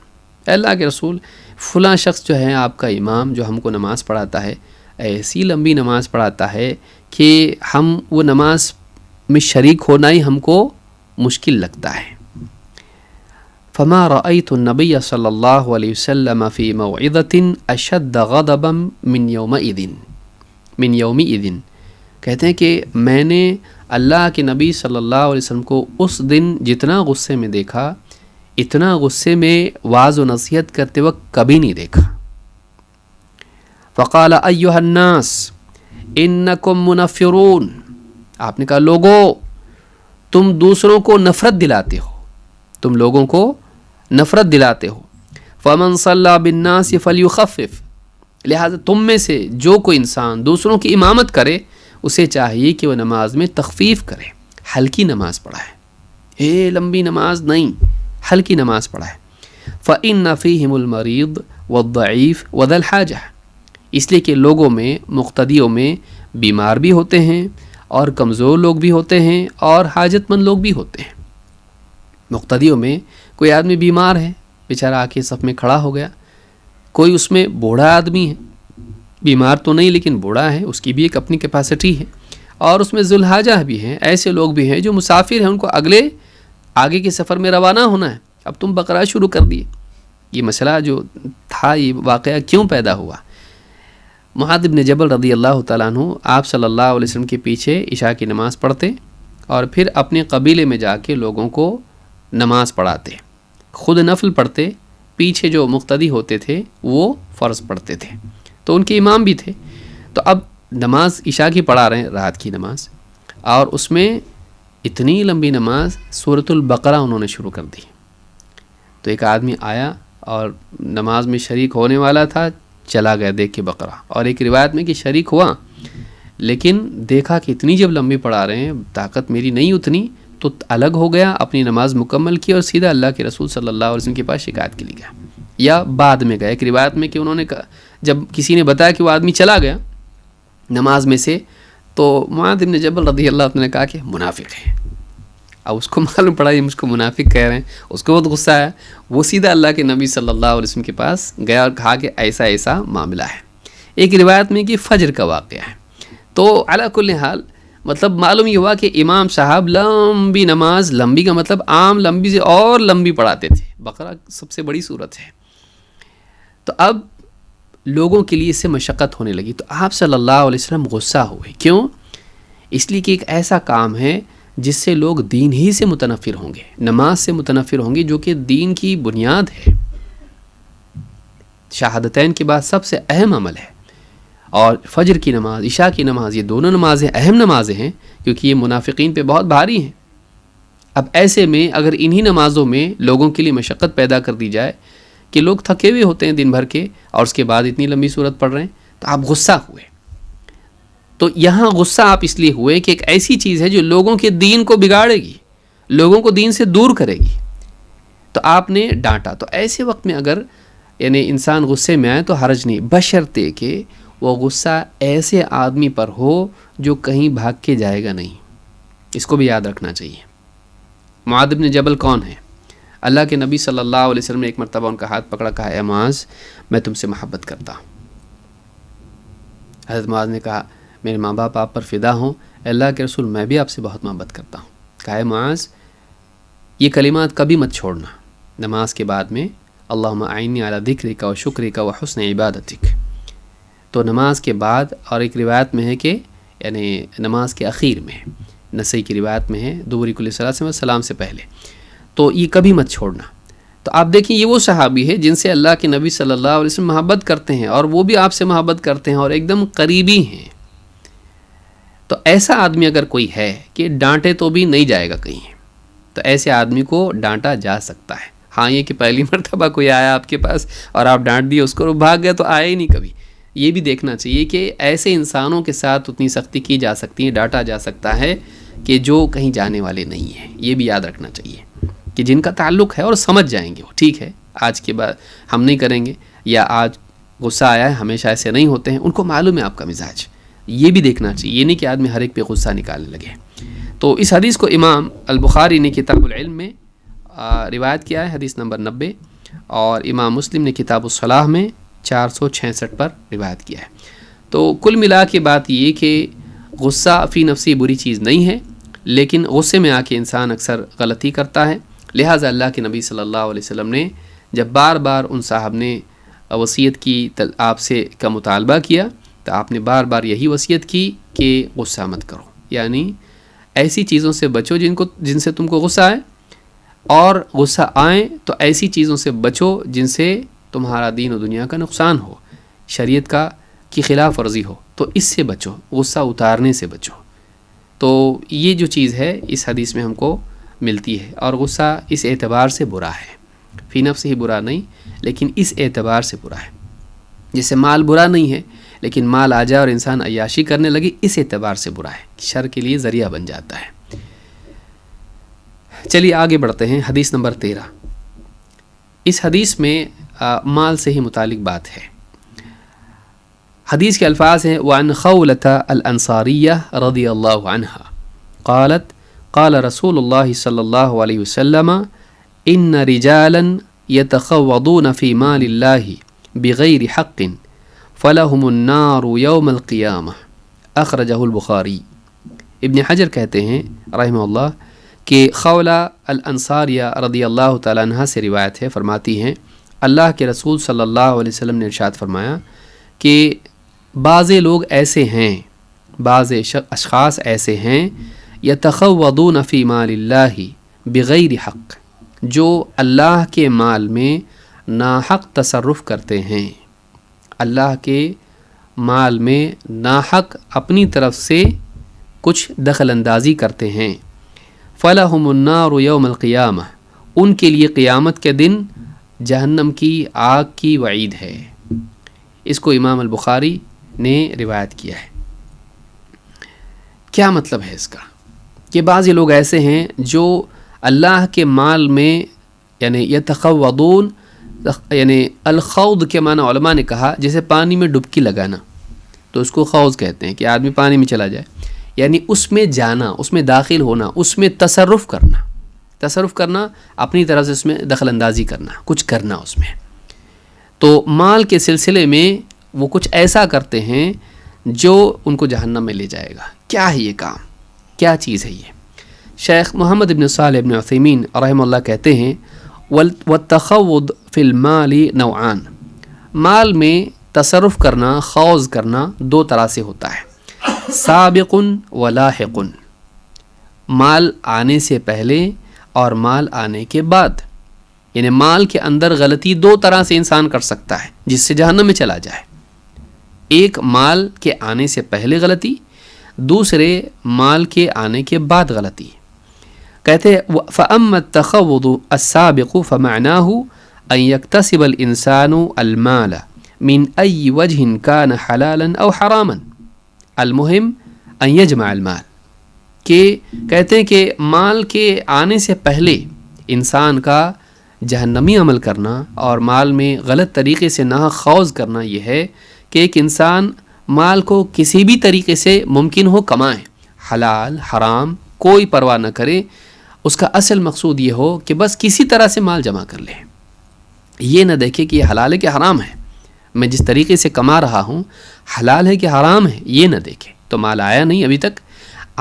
اے اللہ کے رسول، فلاں شخص جو ہے آپ کا امام جو ہم کو نماز پڑھاتا ہے، ایسی لمبی نماز پڑھاتا ہے کہ ہم وہ نماز میں شریک ہونا ہی ہم کو مشکل لگتا ہے. فما رأيت النبي صلی اللہ علیہ وسلم فی موعظة اشد غضبا من یومئذ. کہتے ہیں کہ میں نے اللہ کے نبی صلی اللہ علیہ وسلم کو اس دن جتنا غصے میں دیکھا، اتنا غصے میں واعظ و نصیحت کرتے وقت کبھی نہیں دیکھا. فقال ایھا الناس انکم منفرون. آپ نے کہا لوگو تم دوسروں کو نفرت دلاتے ہو، تم لوگوں کو نفرت دلاتے ہو. فمن صلی بالناس فلیخفف. لہذا تم میں سے جو کوئی انسان دوسروں کی امامت کرے اسے چاہیے کہ وہ نماز میں تخفیف کرے، ہلکی نماز پڑھائے، لمبی نماز نہیں، ہلکی نماز پڑھائے. فإن فیہم المریض والضعیف وذا الحاجہ. اس لیے کہ لوگوں میں، مقتدیوں میں بیمار بھی ہوتے ہیں اور کمزور لوگ بھی ہوتے ہیں اور حاجت مند لوگ بھی ہوتے ہیں. مقتدیوں میں کوئی آدمی بیمار ہے، بیچارہ آ کے صف میں کھڑا ہو گیا. کوئی اس میں بوڑھا آدمی ہے، بیمار تو نہیں لیکن بوڑھا ہے، اس کی بھی ایک اپنی کیپیسٹی ہے. اور اس میں ذو الحاجہ بھی ہیں، ایسے لوگ بھی ہیں جو مسافر ہیں، ان کو آگے کے سفر میں روانہ ہونا ہے. اب تم بقرہ شروع کر دیے. یہ مسئلہ جو تھا، یہ واقعہ کیوں پیدا ہوا؟ معاذ بن جبل رضی اللہ تعالیٰ عنہ آپ صلی اللہ علیہ وسلم کے پیچھے عشاء کی نماز پڑھتے اور پھر اپنے قبیلے میں جا کے لوگوں کو نماز پڑھاتے. خود نفل پڑھتے، پیچھے جو مقتدی ہوتے تھے وہ فرض پڑھتے تھے، تو ان کے امام بھی تھے. تو اب نماز عشاء کی پڑھا رہے ہیں، رات کی نماز، اور اس میں اتنی لمبی نماز سورۃ البقرہ انہوں نے شروع کر دی. تو ایک آدمی آیا اور نماز میں شریک ہونے والا تھا، چلا گیا دیکھ کے بقرہ. اور ایک روایت میں کہ شریک ہوا لیکن دیکھا کہ اتنی جب لمبی پڑھا رہے ہیں، طاقت میری نہیں اتنی، تو الگ ہو گیا، اپنی نماز مکمل کی اور سیدھا اللہ کے رسول صلی اللہ علیہ وسلم کے پاس شکایت کے لیے گیا، یا بعد میں گیا. ایک روایت میں کہ انہوں نے کہا، جب کسی نے بتایا کہ وہ آدمی چلا گیا نماز میں سے، تو معاذ بن جبل رضی اللہ عنہ نے کہا کہ منافق ہے. اب اس کو معلوم پڑا یہ مجھ کو منافق کہہ رہے ہیں، اس کو بہت غصہ آیا. وہ سیدھا اللہ کے نبی صلی اللہ علیہ وسلم کے پاس گیا اور کہا کہ ایسا ایسا معاملہ ہے. ایک روایت میں کہ فجر کا واقعہ ہے. تو علی کل حال مطلب معلوم یہ ہوا کہ امام صاحب لمبی نماز، لمبی کا مطلب عام لمبی سے اور لمبی پڑھاتے تھے. بقرہ سب سے بڑی سورت ہے. تو اب لوگوں کے لیے اس سے مشقت ہونے لگی، تو آپ صلی اللہ علیہ وسلم غصہ ہوئے. کیوں؟ اس لیے کہ ایک ایسا کام ہے جس سے لوگ دین ہی سے متنفر ہوں گے، نماز سے متنفر ہوں گے، جو کہ دین کی بنیاد ہے. شہادتین کے بعد سب سے اہم عمل ہے. اور فجر کی نماز، عشاء کی نماز، یہ دونوں نمازیں اہم نمازیں ہیں کیونکہ یہ منافقین پہ بہت بھاری ہیں. اب ایسے میں اگر انہی نمازوں میں لوگوں کے لیے مشقت پیدا کر دی جائے کہ لوگ تھکے ہوئے ہوتے ہیں دن بھر کے اور اس کے بعد اتنی لمبی صورت پڑھ رہے ہیں، تو آپ غصہ ہوئے. تو یہاں غصہ آپ اس لیے ہوئے کہ ایک ایسی چیز ہے جو لوگوں کے دین کو بگاڑے گی، لوگوں کو دین سے دور کرے گی، تو آپ نے ڈانٹا. تو ایسے وقت میں اگر یعنی انسان غصے میں آئے تو حرج نہیں، بشرطے کہ وہ غصہ ایسے آدمی پر ہو جو کہیں بھاگ کے جائے گا نہیں. اس کو بھی یاد رکھنا چاہیے۔ معاذ بن جبل کون ہے؟ اللہ کے نبی صلی اللہ علیہ وسلم نے ایک مرتبہ ان کا ہاتھ پکڑا، کہا اے معاذ میں تم سے محبت کرتا ہوں۔ حضرت معاذ نے کہا میرے ماں باپ آپ پر فدا ہوں، اے اللہ کے رسول میں بھی آپ سے بہت محبت کرتا ہوں۔ کہا اے معاذ یہ کلمات کبھی مت چھوڑنا نماز کے بعد میں، اللہم اعنی علی ذکرک و شکرک و حسن عبادتک۔ تو نماز کے بعد، اور ایک روایت میں ہے کہ یعنی نماز کے اخیر میں، نسائی کی روایت میں ہے دوبری کل صلاۃ سے سلام سے پہلے، تو یہ کبھی مت چھوڑنا۔ تو آپ دیکھیں یہ وہ صحابی ہے جن سے اللہ کے نبی صلی اللہ علیہ وسلم محبت کرتے ہیں، اور وہ بھی آپ سے محبت کرتے ہیں اور ایک دم قریبی ہیں۔ تو ایسا آدمی اگر کوئی ہے کہ ڈانٹے تو بھی نہیں جائے گا کہیں، تو ایسے آدمی کو ڈانٹا جا سکتا ہے۔ ہاں یہ کہ پہلی مرتبہ کوئی آیا آپ کے پاس اور آپ ڈانٹ دیے اس کو، بھاگ گیا تو آئے ہی نہیں کبھی، یہ بھی دیکھنا چاہیے کہ ایسے انسانوں کے ساتھ اتنی سختی کی جا سکتی ہے، ڈانٹا جا سکتا ہے کہ جو کہیں جانے والے نہیں ہیں۔ یہ بھی یاد رکھنا چاہیے کہ جن کا تعلق ہے اور سمجھ جائیں گے وہ، ٹھیک ہے آج کے بعد ہم نہیں کریں گے، یا آج غصہ آیا ہے، ہمیشہ ایسے نہیں ہوتے ہیں، ان کو معلوم ہے آپ کا مزاج، یہ بھی دیکھنا چاہیے۔ یہ نہیں کہ آدمی ہر ایک پہ غصہ نکالنے لگے۔ تو اس حدیث کو امام البخاری نے کتاب العلم میں روایت کیا ہے، حدیث نمبر 90، اور امام مسلم نے کتاب الصلاح میں 466 پر روایت کیا ہے۔ تو کل ملا کے بات یہ کہ غصہ فی نفسی بری چیز نہیں ہے، لیکن غصے میں آ کے انسان اکثر غلطی کرتا ہے۔ لہٰذا اللہ کے نبی صلی اللہ علیہ وسلم نے جب بار بار ان صاحب نے وصیت کی آپ سے کا مطالبہ کیا، تو آپ نے بار بار یہی وصیت کی کہ غصہ مت کرو، یعنی ایسی چیزوں سے بچو جن سے تم کو غصہ آئے، اور غصہ آئیں تو ایسی چیزوں سے بچو جن سے تمہارا دین و دنیا کا نقصان ہو، شریعت کی خلاف ورزی ہو، تو اس سے بچو، غصہ اتارنے سے بچو۔ تو یہ جو چیز ہے اس حدیث میں ہم کو ملتی ہے، اور غصہ اس اعتبار سے برا ہے، فی نفس ہی برا نہیں، لیکن اس اعتبار سے برا ہے۔ جیسے مال برا نہیں ہے، لیکن مال آ جائے اور انسان عیاشی کرنے لگے، اس اعتبار سے برا ہے، شر کے لیے ذریعہ بن جاتا ہے۔ چلیے آگے بڑھتے ہیں، حدیث نمبر 13۔ اس حدیث میں مال سے ہی متعلق بات ہے۔ حدیث کے الفاظ ہیں وعن خولة الانصاریہ رضی اللہ عنہ قالت قال رسول اللہ صلی اللہ علیہ وسلم ان رجالا يتخوضون في مال اللہ بغیر حق فلهم النار یوم القیامہ، اخرجہ البخاری۔ ابن حجر کہتے ہیں رحمہ اللہ کہ خولہ الانصاریہ رضی اللہ تعالیٰ عنہ سے روایت ہے، فرماتی ہیں اللہ کے رسول صلی اللہ علیہ وسلم نے ارشاد فرمایا کہ بعض لوگ ایسے ہیں، بعض اشخاص ایسے ہیں یتخوضون فی مال اللہ بغیر حق، جو اللہ کے مال میں ناحق تصرف کرتے ہیں، اللہ کے مال میں ناحق اپنی طرف سے کچھ دخل اندازی کرتے ہیں، فلہم النار یوم القیامہ، ان کے لیے قیامت کے دن جہنم کی آگ کی وعید ہے۔ اس کو امام البخاری نے روایت کیا ہے۔ کیا مطلب ہے اس کا؟ کہ بعض لوگ ایسے ہیں جو اللہ کے مال میں یعنی یتخوضون، یعنی الخوض کے معنی علماء نے کہا جیسے پانی میں ڈبکی لگانا، تو اس کو خوض کہتے ہیں کہ آدمی پانی میں چلا جائے، یعنی اس میں جانا، اس میں داخل ہونا، اس میں تصرف کرنا اپنی طرف سے اس میں دخل اندازی کرنا، کچھ کرنا اس میں۔ تو مال کے سلسلے میں وہ کچھ ایسا کرتے ہیں جو ان کو جہنم میں لے جائے گا۔ کیا ہے یہ کام؟ کیا چیز ہے یہ؟ شیخ محمد بن صالح بن عثیمین رحمہ اللہ کہتے ہیں والتخوض فی المال نوعان، مال میں تصرف کرنا، خوض کرنا دو طرح سے ہوتا ہے، سابق و لاحق، مال آنے سے پہلے اور مال آنے کے بعد، یعنی مال کے اندر غلطی دو طرح سے انسان کر سکتا ہے جس سے جہنم میں چلا جائے۔ ایک مال کے آنے سے پہلے غلطی، دوسرے مال کے آنے کے بعد غلطی۔ کہتے ہیں فَأَمَّا التَّخَوُّضُ السَّابِقُ فَمَعْنَاهُ أَن يَكْتَسِبَ الْإِنسَانُ الْمَالَ مِنْ أَيِّ وَجْهٍ كَانَ حَلَالًا أَوْ حَرَامًا الْمُهِمْ أَن يَجْمَعَ الْمَالَ، کہ کہتے ہیں کہ مال کے آنے سے پہلے انسان کا جہنمی عمل کرنا اور مال میں غلط طریقے سے نہ خوض کرنا یہ ہے کہ ایک انسان مال کو کسی بھی طریقے سے ممکن ہو کمائے، حلال حرام کوئی پرواہ نہ کرے، اس کا اصل مقصود یہ ہو کہ بس کسی طرح سے مال جمع کر لے، یہ نہ دیکھے کہ یہ حلال ہے کہ حرام ہے، میں جس طریقے سے کما رہا ہوں حلال ہے کہ حرام ہے، یہ نہ دیکھے۔ تو مال آیا نہیں ابھی تک،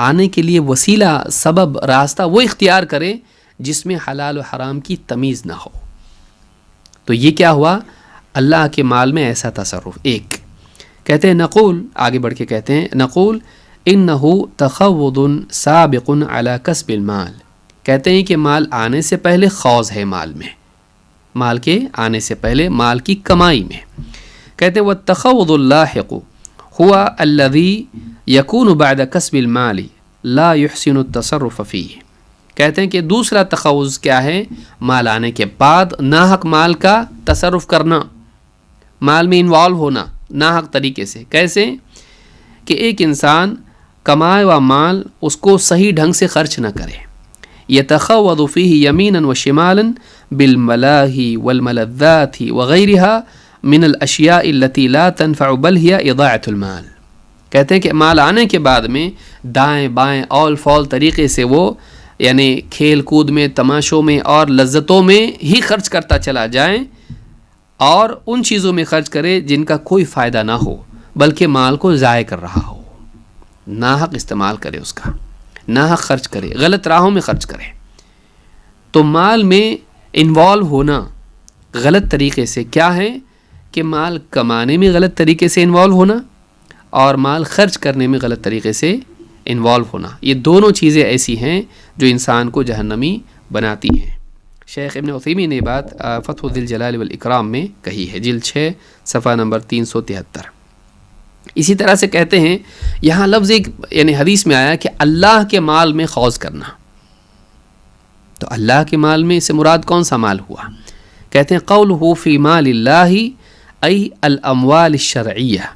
آنے کے لیے وسیلہ، سبب، راستہ وہ اختیار کرے جس میں حلال و حرام کی تمیز نہ ہو۔ تو یہ کیا ہوا؟ اللہ کے مال میں ایسا تصرف۔ ایک کہتے ہیں نقول، آگے بڑھ کے کہتے ہیں نقول انہو تخوض سابق علی کسب المال، کہتے ہیں کہ مال آنے سے پہلے خوض ہے مال میں، مال کے آنے سے پہلے مال کی کمائی میں۔ کہتے ہیں والتخوض اللاحق ہوا الذی یکون بعد کسب المال لا یحسن التصرف فیہ، کہتے ہیں کہ دوسرا تخوض کیا ہے؟ مال آنے کے بعد ناحق مال کا تصرف کرنا، مال میں انوالو ہونا ناحق طریقے سے۔ کیسے؟ کہ ایک انسان کمائے ہوا مال اس کو صحیح ڈھنگ سے خرچ نہ کرے، یتخوض فیہ یمینا و شمالا بالملاہی والملذات وغیرہا من الاشیاء التي لا تنفع بل ہی اضاعۃ المال، کہتے ہیں کہ مال آنے کے بعد میں دائیں بائیں اول فول طریقے سے وہ یعنی کھیل کود میں، تماشوں میں اور لذتوں میں ہی خرچ کرتا چلا جائے، اور ان چیزوں میں خرچ کرے جن کا کوئی فائدہ نہ ہو بلکہ مال کو ضائع کر رہا ہو، ناحق استعمال کرے، اس کا ناحق خرچ کرے، غلط راہوں میں خرچ کرے۔ تو مال میں انوالو ہونا غلط طریقے سے کیا ہے؟ کہ مال کمانے میں غلط طریقے سے انوالو ہونا اور مال خرچ کرنے میں غلط طریقے سے انوالو ہونا، یہ دونوں چیزیں ایسی ہیں جو انسان کو جہنمی بناتی ہیں۔ شیخ ابن عثیمین نے یہ بات فتح ذی الجلال والاکرام میں کہی ہے، جلد 6 صفحہ نمبر 373۔ اسی طرح سے کہتے ہیں یہاں لفظ ایک یعنی حدیث میں آیا کہ اللہ کے مال میں خوض کرنا، تو اللہ کے مال میں سے مراد کون سا مال ہوا؟ کہتے ہیں قولہ فی مال اللہ ای الاموال الشرعیہ،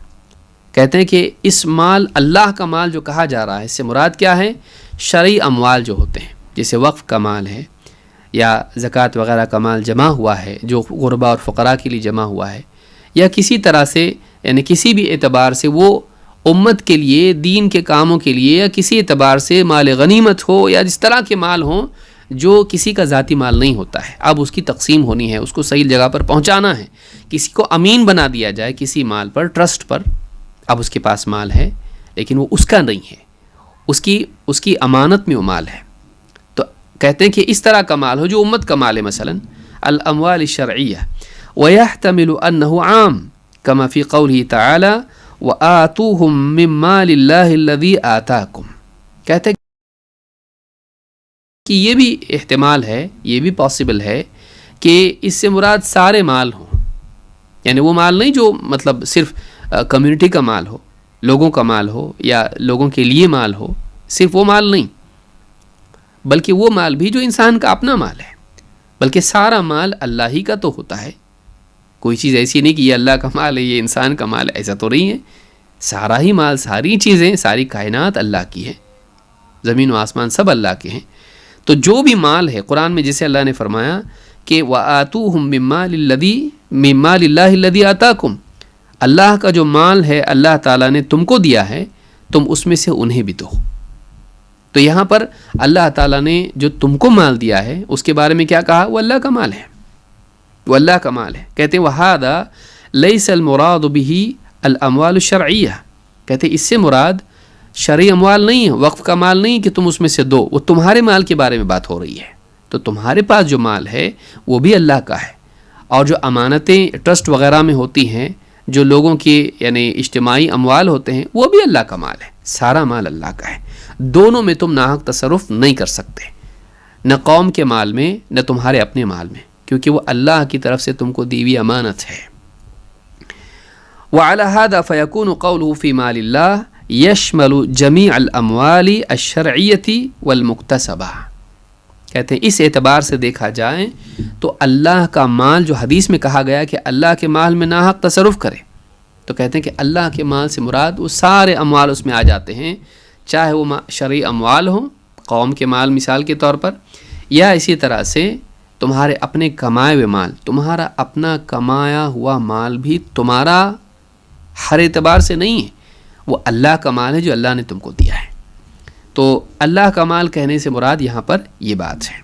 کہتے ہیں کہ اس مال اللہ کا مال جو کہا جا رہا ہے اس سے مراد کیا ہے؟ شرعی اموال جو ہوتے ہیں، جیسے وقف کا مال ہے یا زکوٰۃ وغیرہ کا مال جمع ہوا ہے جو غربا اور فقراء کے لیے جمع ہوا ہے، یا کسی طرح سے یعنی کسی بھی اعتبار سے وہ امت کے لیے، دین کے کاموں کے لیے، یا کسی اعتبار سے مال غنیمت ہو یا جس طرح کے مال ہوں جو کسی کا ذاتی مال نہیں ہوتا ہے، اب اس کی تقسیم ہونی ہے، اس کو صحیح جگہ پر پہنچانا ہے، کسی کو امین بنا دیا جائے کسی مال پر، ٹرسٹ پر، اب اس کے پاس مال ہے لیکن وہ اس کا نہیں ہے، اس کی امانت میں وہ مال ہے، تو کہتے ہیں کہ اس طرح کا مال ہو جو امت کا مال ہے، مثلا الاموال الشرعیہ، ويحتمل انه عام كما في قوله تعالى وآتوهم من مال الله الذي آتاكم، کہتے ہیں کہ یہ بھی احتمال ہے، یہ بھی پاسبل ہے کہ اس سے مراد سارے مال ہوں، یعنی وہ مال نہیں جو مطلب صرف کمیونٹی کا مال ہو، لوگوں کا مال ہو یا لوگوں کے لیے مال ہو، صرف وہ مال نہیں بلکہ وہ مال بھی جو انسان کا اپنا مال ہے، بلکہ سارا مال اللہ ہی کا تو ہوتا ہے، کوئی چیز ایسی نہیں کہ یہ اللہ کا مال ہے یہ انسان کا مال ہے، ایسا تو نہیں ہے، سارا ہی مال، ساری چیزیں، ساری کائنات اللہ کی ہے، زمین و آسمان سب اللہ کے ہیں۔ تو جو بھی مال ہے، قرآن میں جسے اللہ نے فرمایا کہ وَآتُوهُم مِّن مَّالِ اللَّهِ الَّذِي آتَاكُمْ، اللہ کا جو مال ہے اللہ تعالیٰ نے تم کو دیا ہے، تم اس میں سے انہیں بھی دو۔ تو یہاں پر اللہ تعالیٰ نے جو تم کو مال دیا ہے اس کے بارے میں کیا کہا؟ وہ اللہ کا مال ہے، وہ اللہ کا مال ہے۔ کہتے ہیں وَهَذَا لَيْسَ الْمُرَادُ بِهِ الْأَمْوَالُ الشَّرْعِيَّةُ، کہتے ہیں اس سے مراد شرعی اموال نہیں ہے، وقف کا مال نہیں کہ تم اس میں سے دو، وہ تمہارے مال کے بارے میں بات ہو رہی ہے۔ تو تمہارے پاس جو مال ہے وہ بھی اللہ کا ہے، اور جو امانتیں ٹرسٹ وغیرہ میں ہوتی ہیں، جو لوگوں کے یعنی اجتماعی اموال ہوتے ہیں، وہ بھی اللہ کا مال ہے، سارا مال اللہ کا ہے، دونوں میں تم ناحق تصرف نہیں کر سکتے، نہ قوم کے مال میں نہ تمہارے اپنے مال میں، کیونکہ وہ اللہ کی طرف سے تم کو دی ہوئی امانت ہے۔ وعلى هذا فيكون قوله في مال الله يشمل جميع الاموال الشرعیة والمکتسبہ، کہتے ہیں اس اعتبار سے دیکھا جائے تو اللہ کا مال جو حدیث میں کہا گیا کہ اللہ کے مال میں ناحق تصرف کرے، تو کہتے ہیں کہ اللہ کے مال سے مراد وہ سارے اموال اس میں آ جاتے ہیں، چاہے وہ شرعی اموال ہوں، قوم کے مال مثال کے طور پر، یا اسی طرح سے تمہارے اپنے کمائے ہوئے مال، تمہارا اپنا کمایا ہوا مال بھی تمہارا ہر اعتبار سے نہیں ہے، وہ اللہ کا مال ہے جو اللہ نے تم کو دیا ہے۔ تو اللہ کا مال کہنے سے مراد یہاں پر یہ بات ہے۔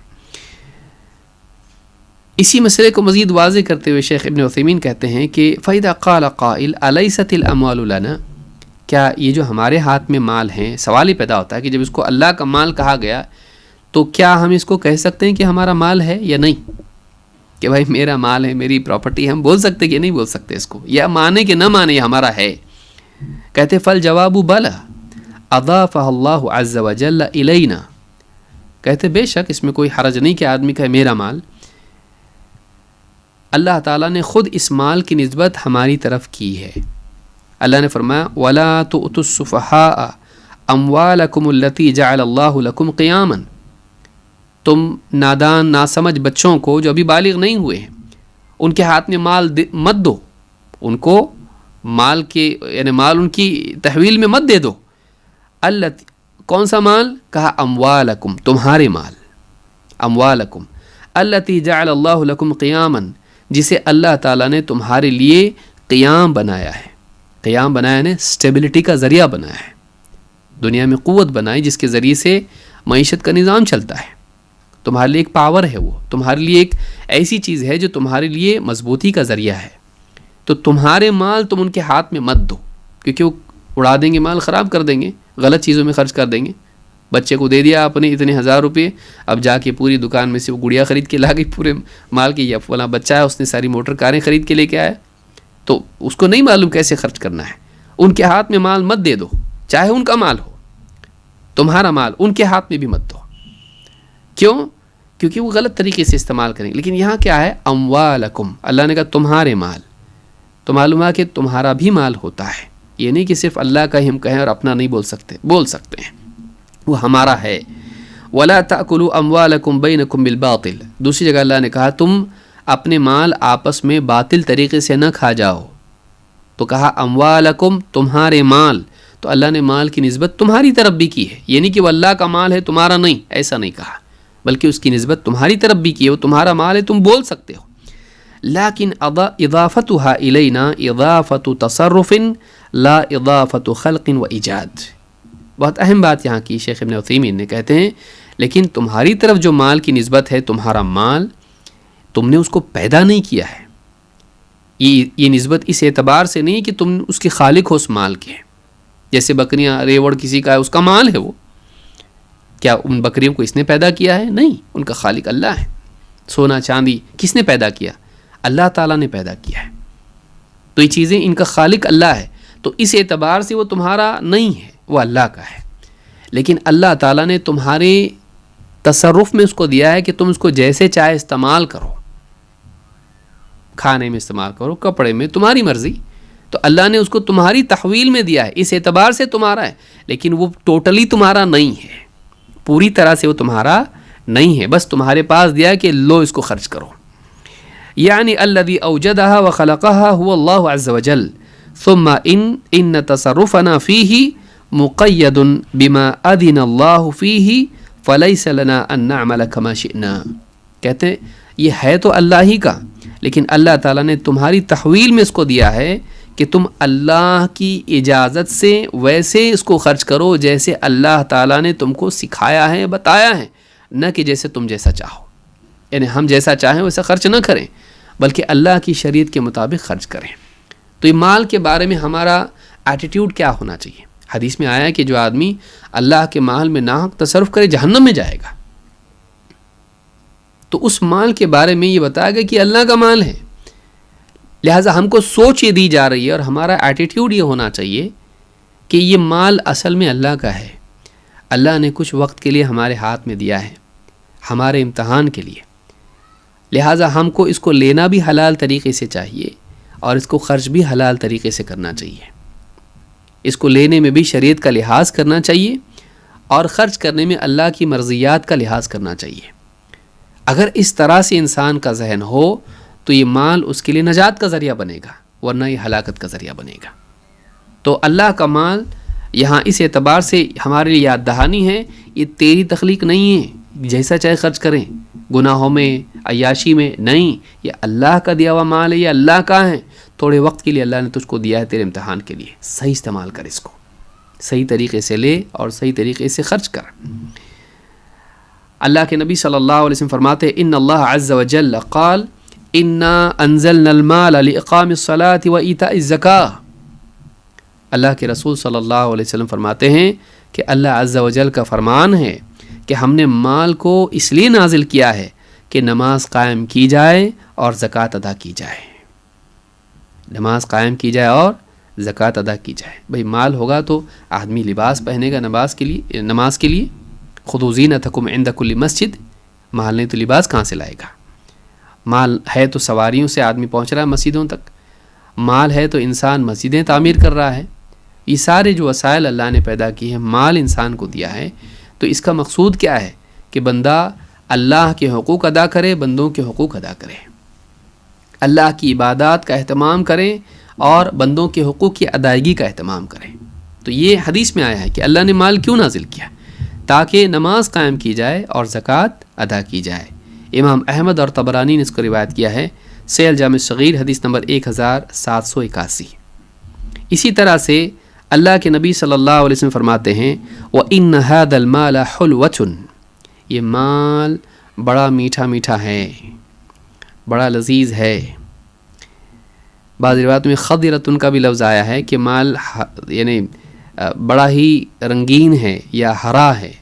اسی مسئلے کو مزید واضح کرتے ہوئے شیخ ابن عثیمین کہتے ہیں کہ فَإِذَا قَالَ قَائِلٌ أَلَيْسَتِ الْأَمْوَالُ لَنَا، کیا یہ جو ہمارے ہاتھ میں مال ہیں، سوال ہی پیدا ہوتا ہے کہ جب اس کو اللہ کا مال کہا گیا تو کیا ہم اس کو کہہ سکتے ہیں کہ ہمارا مال ہے یا نہیں؟ کہ بھائی میرا مال ہے، میری پراپرٹی ہے، ہم بول سکتے کہ نہیں بول سکتے اس کو، یا مانے کہ نہ مانے یہ ہمارا ہے؟ کہتے فَالْجَوَابُ بَلَى أَضَافَهَا اللَّهُ عَزَّ وَجَلَّ إِلَيْنَا، کہتے بے شک اس میں کوئی حرج نہیں کہ آدمی کہے میرا مال، اللہ تعالیٰ نے خود اس مال کی نسبت ہماری طرف کی ہے۔ اللہ نے فرمایا وَلَا تُؤْتُوا السُّفَهَاءَ أَمْوَالَكُمُ الَّتِي جَعَلَ اللَّهُ لَكُمْ قِيَامًا، تم نادان ناسمجھ بچوں کو جو ابھی بالغ نہیں ہوئے ہیں ان کے ہاتھ میں مال مت دو، ان کو مال کے یعنی مال ان کی تحویل میں مت دے دو۔ التی، کون سا مال؟ کہا اموالکم، تمہارے مال، اموالکم التی جعل اللہ لکم قیاما، جسے اللہ تعالیٰ نے تمہارے لیے قیام بنایا ہے۔ قیام بنایا نے سٹیبلٹی کا ذریعہ بنایا ہے، دنیا میں قوت بنائی جس کے ذریعے سے معیشت کا نظام چلتا ہے۔ تمہارے لیے ایک پاور ہے، وہ تمہارے لیے ایک ایسی چیز ہے جو تمہارے لیے مضبوطی کا ذریعہ ہے۔ تو تمہارے مال تم ان کے ہاتھ میں مت دو، کیونکہ وہ اڑا دیں گے، مال خراب کر دیں گے، غلط چیزوں میں خرچ کر دیں گے۔ بچے کو دے دیا آپ نے اتنے 1000 روپے، اب جا کے پوری دکان میں سے وہ گڑیا خرید کے لا گئی پورے مال کی، یا فلاں بچہ ہے اس نے ساری موٹر کاریں خرید کے لے کے آیا، تو اس کو نہیں معلوم کیسے خرچ کرنا ہے۔ ان کے ہاتھ میں مال مت دے دو، چاہے ان کا مال ہو، تمہارا مال ان کے ہاتھ میں بھی مت دو۔ کیوں؟ کیونکہ وہ غلط طریقے سے استعمال کریں گے۔ لیکن یہاں کیا ہے؟ اموالکم، اللہ نے کہا تمہارے مال، تو معلوم ہے کہ تمہارا بھی مال ہوتا ہے، یہ نہیں کہ صرف اللہ کا ہی ہم کہیں اور اپنا نہیں بول سکتے، بول سکتے ہیں، وہ ہمارا ہے۔ وَلَا تَأْكُلُوا أَمْوَالَكُمْ بَيْنَكُمْ بِالْبَاطِلِ، دوسری جگہ اللہ نے کہا تم اپنے مال آپس میں باطل طریقے سے نہ کھا جاؤ، تو کہا اموالکم، تمہارے مال، تو اللہ نے مال کی نسبت تمہاری طرف بھی کی ہے، یہ نہیں کہ وہ اللہ کا مال ہے تمہارا نہیں، ایسا نہیں کہا، بلکہ اس کی نسبت تمہاری طرف بھی کی ہے، وہ تمہارا مال ہے، تم بول سکتے ہو۔ لیکن اضافتها الینا اضافت تصرف لا اضافت خلق و ایجاد، بہت اہم بات یہاں کی شیخ ابن عثیمین نے، کہتے ہیں لیکن تمہاری طرف جو مال کی نسبت ہے، تمہارا مال تم نے اس کو پیدا نہیں کیا ہے، یہ نسبت اس اعتبار سے نہیں کہ تم اس کے خالق ہو اس مال کے، جیسے بکریاں ریوڑ کسی کا ہے، اس کا مال ہے وہ، کیا ان بکریوں کو اس نے پیدا کیا ہے؟ نہیں، ان کا خالق اللہ ہے۔ سونا چاندی کس نے پیدا کیا؟ اللہ تعالیٰ نے پیدا کیا ہے، تو یہ چیزیں ان کا خالق اللہ ہے، تو اس اعتبار سے وہ تمہارا نہیں ہے، وہ اللہ کا ہے۔ لیکن اللہ تعالیٰ نے تمہارے تصرف میں اس کو دیا ہے کہ تم اس کو جیسے چاہے استعمال کرو، کھانے میں استعمال کرو، کپڑے میں، تمہاری مرضی، تو اللہ نے اس کو تمہاری تحویل میں دیا ہے، اس اعتبار سے تمہارا ہے، لیکن وہ ٹوٹلی تمہارا نہیں ہے، پوری طرح سے وہ تمہارا نہیں ہے، بس تمہارے پاس دیا ہے کہ لو اس کو خرچ کرو۔ یعنی الذی اوجدها وخلقها هو اللہ عز وجل ثم ان تصرفنا فیہ مقید بما اذن اللہ فیہ فلیس لنا ان نعمل کما شئنا، کہتے ہیں یہ ہے تو اللہ ہی کا، لیکن اللہ تعالیٰ نے تمہاری تحویل میں اس کو دیا ہے کہ تم اللہ کی اجازت سے ویسے اس کو خرچ کرو جیسے اللہ تعالیٰ نے تم کو سکھایا ہے، بتایا ہے، نہ کہ جیسے تم جیسا چاہو، یعنی ہم جیسا چاہیں ویسا خرچ نہ کریں، بلکہ اللہ کی شریعت کے مطابق خرچ کریں۔ تو یہ مال کے بارے میں ہمارا ایٹیٹیوڈ کیا ہونا چاہیے؟ حدیث میں آیا ہے کہ جو آدمی اللہ کے مال میں ناحق تصرف کرے جہنم میں جائے گا، تو اس مال کے بارے میں یہ بتایا گیا کہ اللہ کا مال ہے، لہٰذا ہم کو سوچ یہ دی جا رہی ہے اور ہمارا ایٹیٹیوڈ یہ ہونا چاہیے کہ یہ مال اصل میں اللہ کا ہے، اللہ نے کچھ وقت کے لیے ہمارے ہاتھ میں دیا ہے، ہمارے امتحان کے لیے، لہٰذا ہم کو اس کو لینا بھی حلال طریقے سے چاہیے اور اس کو خرچ بھی حلال طریقے سے کرنا چاہیے، اس کو لینے میں بھی شریعت کا لحاظ کرنا چاہیے اور خرچ کرنے میں اللہ کی مرضیات کا لحاظ کرنا چاہیے۔ اگر اس طرح سے انسان کا ذہن ہو تو یہ مال اس کے لیے نجات کا ذریعہ بنے گا، ورنہ یہ ہلاکت کا ذریعہ بنے گا۔ تو اللہ کا مال یہاں اس اعتبار سے ہمارے لیے یاد دہانی ہے، یہ تیری تخلیق نہیں ہے جیسا چاہے خرچ کریں، گناہوں میں، عیاشی میں نہیں، یہ اللہ کا دیا ہوا مال ہے، یہ اللہ کا ہے، تھوڑے وقت کے لیے اللہ نے تجھ کو دیا ہے تیرے امتحان کے لیے، صحیح استعمال کر اس کو، صحیح طریقے سے لے اور صحیح طریقے سے خرچ کر۔ اللہ کے نبی صلی اللہ علیہ وسلم فرماتے ہیں ان اللہ عز وجل قال انا انزلنا المال لاقام الصلاۃ وایتاء الزکاۃ۔ اللہ کے رسول صلی اللہ علیہ وسلم فرماتے ہیں کہ اللہ عز وجل کا فرمان ہے کہ ہم نے مال کو اس لیے نازل کیا ہے کہ نماز قائم کی جائے اور زکوٰۃ ادا کی جائے، نماز قائم کی جائے اور زکوٰۃ ادا کی جائے۔ بھئی مال ہوگا تو آدمی لباس پہنے گا نماز کے لیے، خذوا زینتکم عند کل مسجد، مال نہیں تو لباس کہاں سے لائے گا؟ مال ہے تو سواریوں سے آدمی پہنچ رہا ہے مسجدوں تک، مال ہے تو انسان مسجدیں تعمیر کر رہا ہے۔ یہ سارے جو وسائل اللہ نے پیدا کی ہیں، مال انسان کو دیا ہے، تو اس کا مقصود کیا ہے کہ بندہ اللہ کے حقوق ادا کرے، بندوں کے حقوق ادا کرے، اللہ کی عبادات کا اہتمام کریں اور بندوں کے حقوق کی ادائیگی کا اہتمام کریں۔ تو یہ حدیث میں آیا ہے کہ اللہ نے مال کیوں نازل کیا؟ تاکہ نماز قائم کی جائے اور زکوٰۃ ادا کی جائے۔ امام احمد اور طبرانی نے اس کو روایت کیا ہے، سیل جامع صغیر حدیث نمبر 1781۔ اسی طرح سے اللہ کے نبی صلی اللہ علیہ وسلم فرماتے ہیں وَإِنَّ هَذَا الْمَالَ حُلْوَةٌ، یہ مال بڑا میٹھا میٹھا ہے، بڑا لذیذ ہے۔ بعض روایت میں خضرۃ کا بھی لفظ آیا ہے کہ مال یعنی بڑا ہی رنگین ہے یا ہرا ہے،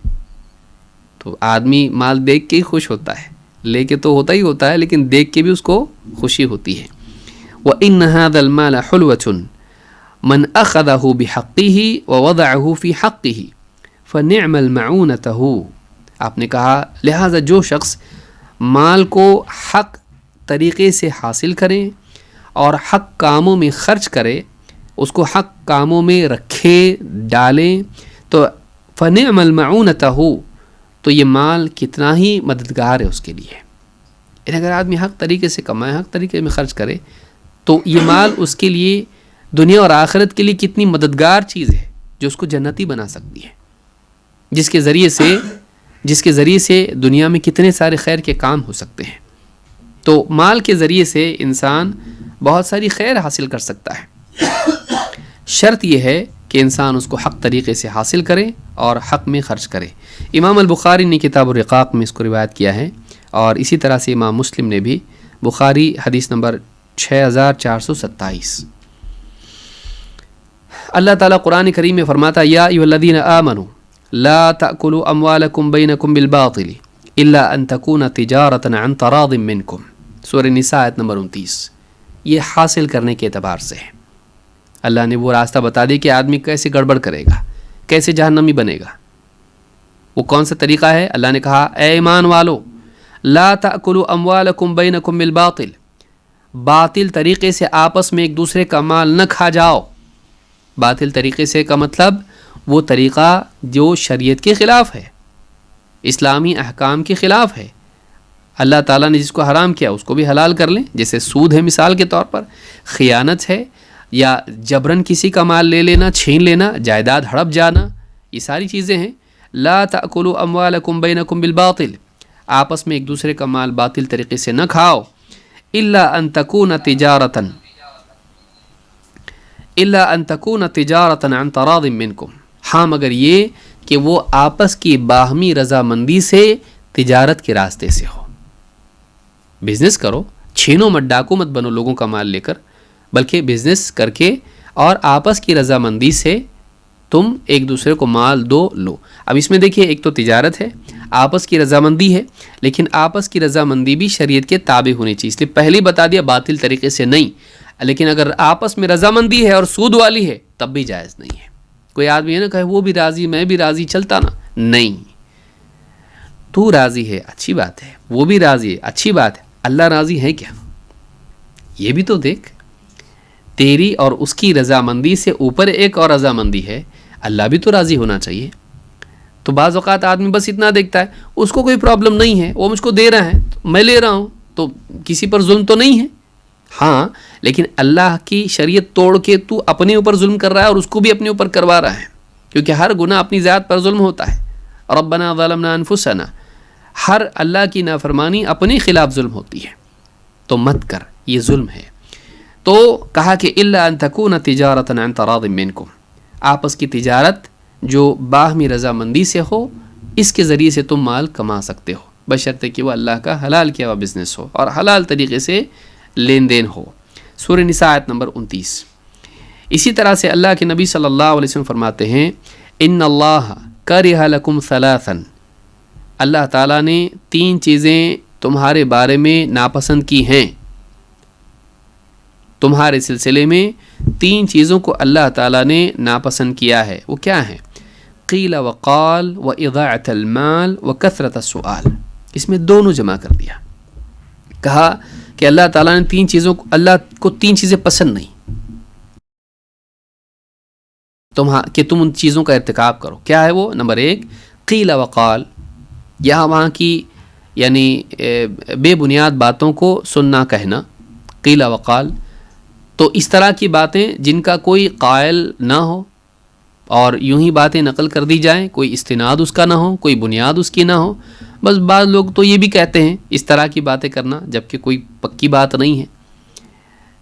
تو آدمی مال دیکھ کے ہی خوش ہوتا ہے، لے کے تو ہوتا ہی ہوتا ہے لیکن دیکھ کے بھی اس کو خوشی ہوتی ہے۔ وَإِنَّ هَذَا الْمَالَ حُلْوَةٌ من أخذه بحقه ووضعه في حقه فنعم المعونته۔ آپ نے کہا لہٰذا جو شخص مال کو حق طریقے سے حاصل کرے اور حق کاموں میں خرچ کرے، اس کو حق کاموں میں رکھے ڈالیں، تو فنعم المعونته، تو یہ مال کتنا ہی مددگار ہے اس کے لیے۔ یعنی اگر آدمی حق طریقے سے کمائے، حق طریقے میں خرچ کرے، تو یہ مال اس کے لیے دنیا اور آخرت کے لیے کتنی مددگار چیز ہے جو اس کو جنتی بنا سکتی ہے، جس کے ذریعے سے دنیا میں کتنے سارے خیر کے کام ہو سکتے ہیں۔ تو مال کے ذریعے سے انسان بہت ساری خیر حاصل کر سکتا ہے، شرط یہ ہے کہ انسان اس کو حق طریقے سے حاصل کرے اور حق میں خرچ کرے۔ امام البخاری نے کتاب الرقاق میں اس کو روایت کیا ہے، اور اسی طرح سے امام مسلم نے بھی، بخاری حدیث نمبر 6427۔ اللہ تعالیٰ قرآن کریم میں فرماتا یا ایھا الذین آمنوا لا تأکلوا اموالکم بینکم بالباطل الا ان تکون تجارۃ عن تراض منکم، سورہ نساء آیت نمبر 29۔ یہ حاصل کرنے کے اعتبار سے ہے، اللہ نے وہ راستہ بتا دی کہ آدمی کیسے گڑبڑ کرے گا، کیسے جہنمی بنے گا۔ وہ کون سا طریقہ ہے؟ اللہ نے کہا اے ایمان والو لا تأکلوا اموالکم بینکم بالباطل، باطل طریقے سے آپس میں ایک دوسرے کا مال نہ کھا جاؤ۔ باطل طریقے سے کا مطلب وہ طریقہ جو شریعت کے خلاف ہے، اسلامی احکام کے خلاف ہے۔ اللہ تعالیٰ نے جس کو حرام کیا اس کو بھی حلال کر لیں، جیسے سود ہے مثال کے طور پر، خیانت ہے، یا جبراً کسی کا مال لے لینا، چھین لینا، جائیداد ہڑپ جانا، یہ ساری چیزیں ہیں۔ لا تأکلوا اموالکم بینکم بالباطل، آپس میں ایک دوسرے کا مال باطل طریقے سے نہ کھاؤ، الا ان تکون تجارۃ عن تراض منکم، ہاں مگر یہ کہ وہ آپس کی باہمی رضامندی سے تجارت کے راستے سے ہو۔ بزنس کرو، چھینو مت، ڈاکو مت بنو لوگوں کا مال لے کر، بلکہ بزنس کر کے اور آپس کی رضامندی سے تم ایک دوسرے کو مال دو لو۔ اب اس میں دیکھیے ایک تو تجارت ہے، آپس کی رضامندی ہے، لیکن آپس کی رضامندی بھی شریعت کے تابع ہونی چاہیے، اس لیے پہلے بتا دیا باطل طریقے سے نہیں، لیکن اگر آپس میں رضامندی ہے اور سود والی ہے تب بھی جائز نہیں ہے۔ کوئی آدمی ہے نا کہے وہ بھی راضی میں بھی راضی، چلتا نا، نہیں، تو راضی ہے اچھی بات ہے، وہ بھی راضی ہے اچھی بات ہے، اللہ راضی ہے کیا یہ بھی تو دیکھ۔ تیری اور اس کی رضامندی سے اوپر ایک اور رضامندی ہے، اللہ بھی تو راضی ہونا چاہیے۔ تو بعض اوقات آدمی بس اتنا دیکھتا ہے، اس کو کوئی پرابلم نہیں ہے، وہ مجھ کو دے رہا ہے میں لے رہا ہوں، تو کسی پر ظلم تو نہیں ہے۔ ہاں لیکن اللہ کی شریعت توڑ کے تو اپنے اوپر ظلم کر رہا ہے اور اس کو بھی اپنے اوپر کروا رہا ہے، کیونکہ ہر گناہ اپنی ذات پر ظلم ہوتا ہے۔ ربنا ظلمنا انفسنا، ہر اللہ کی نافرمانی اپنے خلاف ظلم ہوتی ہے، تو مت کر، یہ ظلم ہے۔ تو کہا کہ الا ان تکون تجارۃ عن تراض منکم، آپس کی تجارت جو باہمی رضامندی سے ہو، اس کے ذریعے سے تم مال کما سکتے ہو، بشرطے کہ وہ اللہ کا حلال کیا ہوا بزنس ہو اور حلال طریقے سے لین دین ہو۔ سورہ نساء آیت نمبر 29۔ اسی طرح سے اللہ کے نبی صلی اللہ علیہ وسلم فرماتے ہیں ان اللہ کرہ لکم ثلاثا، اللہ تعالیٰ نے 3 چیزیں تمہارے بارے میں ناپسند کی ہیں، تمہارے سلسلے میں 3 چیزوں کو اللہ تعالیٰ نے ناپسند کیا ہے۔ وہ کیا ہیں؟ قیل وقال واضاعۃ المال وکثرۃ السؤال۔ اس میں دونوں جمع کر دیا، کہا کہ اللہ تعالیٰ نے 3 چیزوں کو، اللہ کو 3 چیزیں پسند نہیں کہ تم ان چیزوں کا ارتکاب کرو۔ کیا ہے وہ؟ نمبر 1 قیل وقال، یہاں وہاں کی یعنی بے بنیاد باتوں کو سننا کہنا، قیل وقال، تو اس طرح کی باتیں جن کا کوئی قائل نہ ہو اور یوں ہی باتیں نقل کر دی جائیں، کوئی استناد اس کا نہ ہو، کوئی بنیاد اس کی نہ ہو۔ بس بعض لوگ تو یہ بھی کہتے ہیں اس طرح کی باتیں کرنا جبکہ کوئی پکی بات نہیں ہے،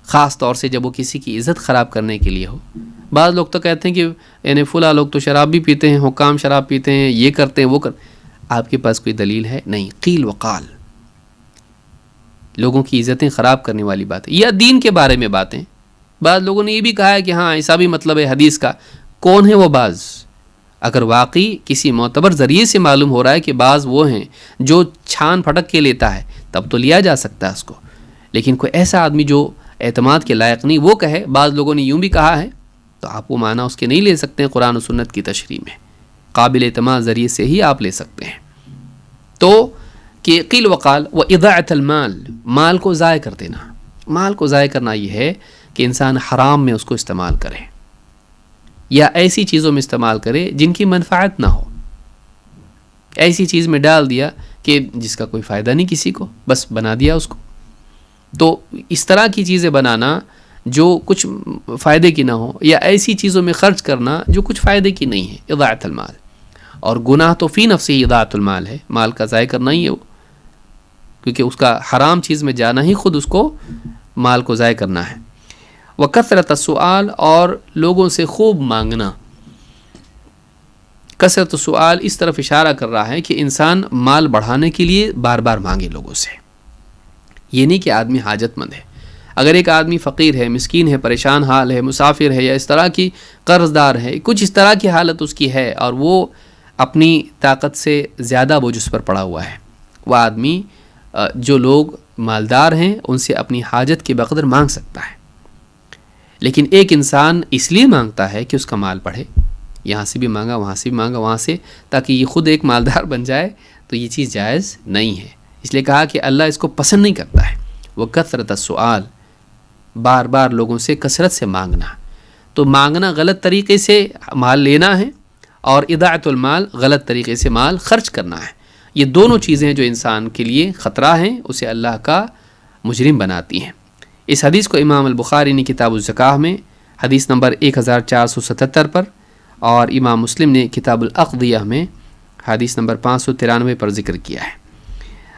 خاص طور سے جب وہ کسی کی عزت خراب کرنے کے لیے ہو۔ بعض لوگ تو کہتے ہیں کہ یعنی فلاں لوگ تو شراب بھی پیتے ہیں، حکام شراب پیتے ہیں، یہ کرتے ہیں وہ آپ کے پاس کوئی دلیل ہے؟ نہیں۔ قیل وقال، لوگوں کی عزتیں خراب کرنے والی باتیں یا دین کے بارے میں باتیں۔ بعض لوگوں نے یہ بھی کہا ہے کہ ہاں ایسا بھی مطلب ہے حدیث کا۔ کون ہے وہ بعض؟ اگر واقعی کسی معتبر ذریعے سے معلوم ہو رہا ہے کہ بعض وہ ہیں جو چھان پھٹک کے لیتا ہے، تب تو لیا جا سکتا ہے اس کو، لیکن کوئی ایسا آدمی جو اعتماد کے لائق نہیں وہ کہے بعض لوگوں نے یوں بھی کہا ہے، تو آپ وہ معنی اس کے نہیں لے سکتے ہیں۔ قرآن و سنت کی تشریح میں قابل اعتماد ذریعے سے ہی آپ لے سکتے ہیں۔ تو کہ قیل وقال و اضاعۃ المال، مال کو ضائع کر دینا۔ مال کو ضائع کرنا یہ ہے کہ انسان حرام میں اس کو استعمال کرے یا ایسی چیزوں میں استعمال کرے جن کی منفعت نہ ہو، ایسی چیز میں ڈال دیا کہ جس کا کوئی فائدہ نہیں کسی کو، بس بنا دیا اس کو۔ تو اس طرح کی چیزیں بنانا جو کچھ فائدے کی نہ ہو، یا ایسی چیزوں میں خرچ کرنا جو کچھ فائدے کی نہیں ہے، اضاعۃ المال۔ اور گناہ تو فی نفسہ ہی اضاعۃ المال ہے، مال کا ضائع کرنا ہی ہے وہ، کیونکہ اس کا حرام چیز میں جانا ہی خود اس کو مال کو ضائع کرنا ہے۔ وکثرۃ السؤال، اور لوگوں سے خوب مانگنا۔ کثرت السؤال اس طرف اشارہ کر رہا ہے کہ انسان مال بڑھانے کے لیے بار بار مانگے لوگوں سے۔ یہ نہیں کہ آدمی حاجت مند ہے۔ اگر ایک آدمی فقیر ہے، مسکین ہے، پریشان حال ہے، مسافر ہے، یا اس طرح کی قرض دار ہے، کچھ اس طرح کی حالت اس کی ہے اور وہ اپنی طاقت سے زیادہ بوجھ اس پر پڑا ہوا ہے، وہ آدمی جو لوگ مالدار ہیں ان سے اپنی حاجت کے بقدر مانگ سکتا ہے۔ لیکن ایک انسان اس لیے مانگتا ہے کہ اس کا مال بڑھے، یہاں سے بھی مانگا، وہاں سے بھی مانگا، وہاں سے، تاکہ یہ خود ایک مالدار بن جائے، تو یہ چیز جائز نہیں ہے۔ اس لیے کہا کہ اللہ اس کو پسند نہیں کرتا ہے۔ وہ کثرت السؤال، بار بار لوگوں سے کثرت سے مانگنا۔ تو مانگنا غلط طریقے سے مال لینا ہے، اور اضاعۃ المال غلط طریقے سے مال خرچ کرنا ہے۔ یہ دونوں چیزیں جو انسان کے لیے خطرہ ہیں، اسے اللہ کا مجرم بناتی ہیں۔ اس حدیث کو امام البخاری نے کتاب الزکاہ میں حدیث نمبر 1477 پر، اور امام مسلم نے کتاب الاقضیہ میں حدیث نمبر 593 پر ذکر کیا ہے۔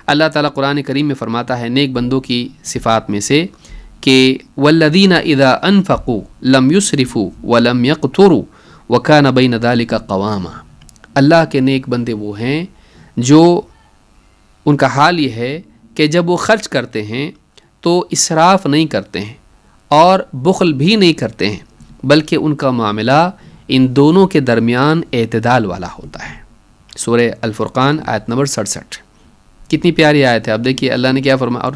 اللہ تعالیٰ قرآن کریم میں فرماتا ہے نیک بندوں کی صفات میں سے کہ والذین اذا انفقوا لم یسرفوا ولم یقتروا وکان بین ذلک قواما۔ اللہ کے نیک بندے وہ ہیں جو ان کا حال یہ ہے کہ جب وہ خرچ کرتے ہیں تو اسراف نہیں کرتے ہیں اور بخل بھی نہیں کرتے ہیں، بلکہ ان کا معاملہ ان دونوں کے درمیان اعتدال والا ہوتا ہے۔ سورہ الفرقان آیت نمبر 67۔ کتنی پیاری آیت ہے، اب دیکھیے اللہ نے کیا فرمایا، اور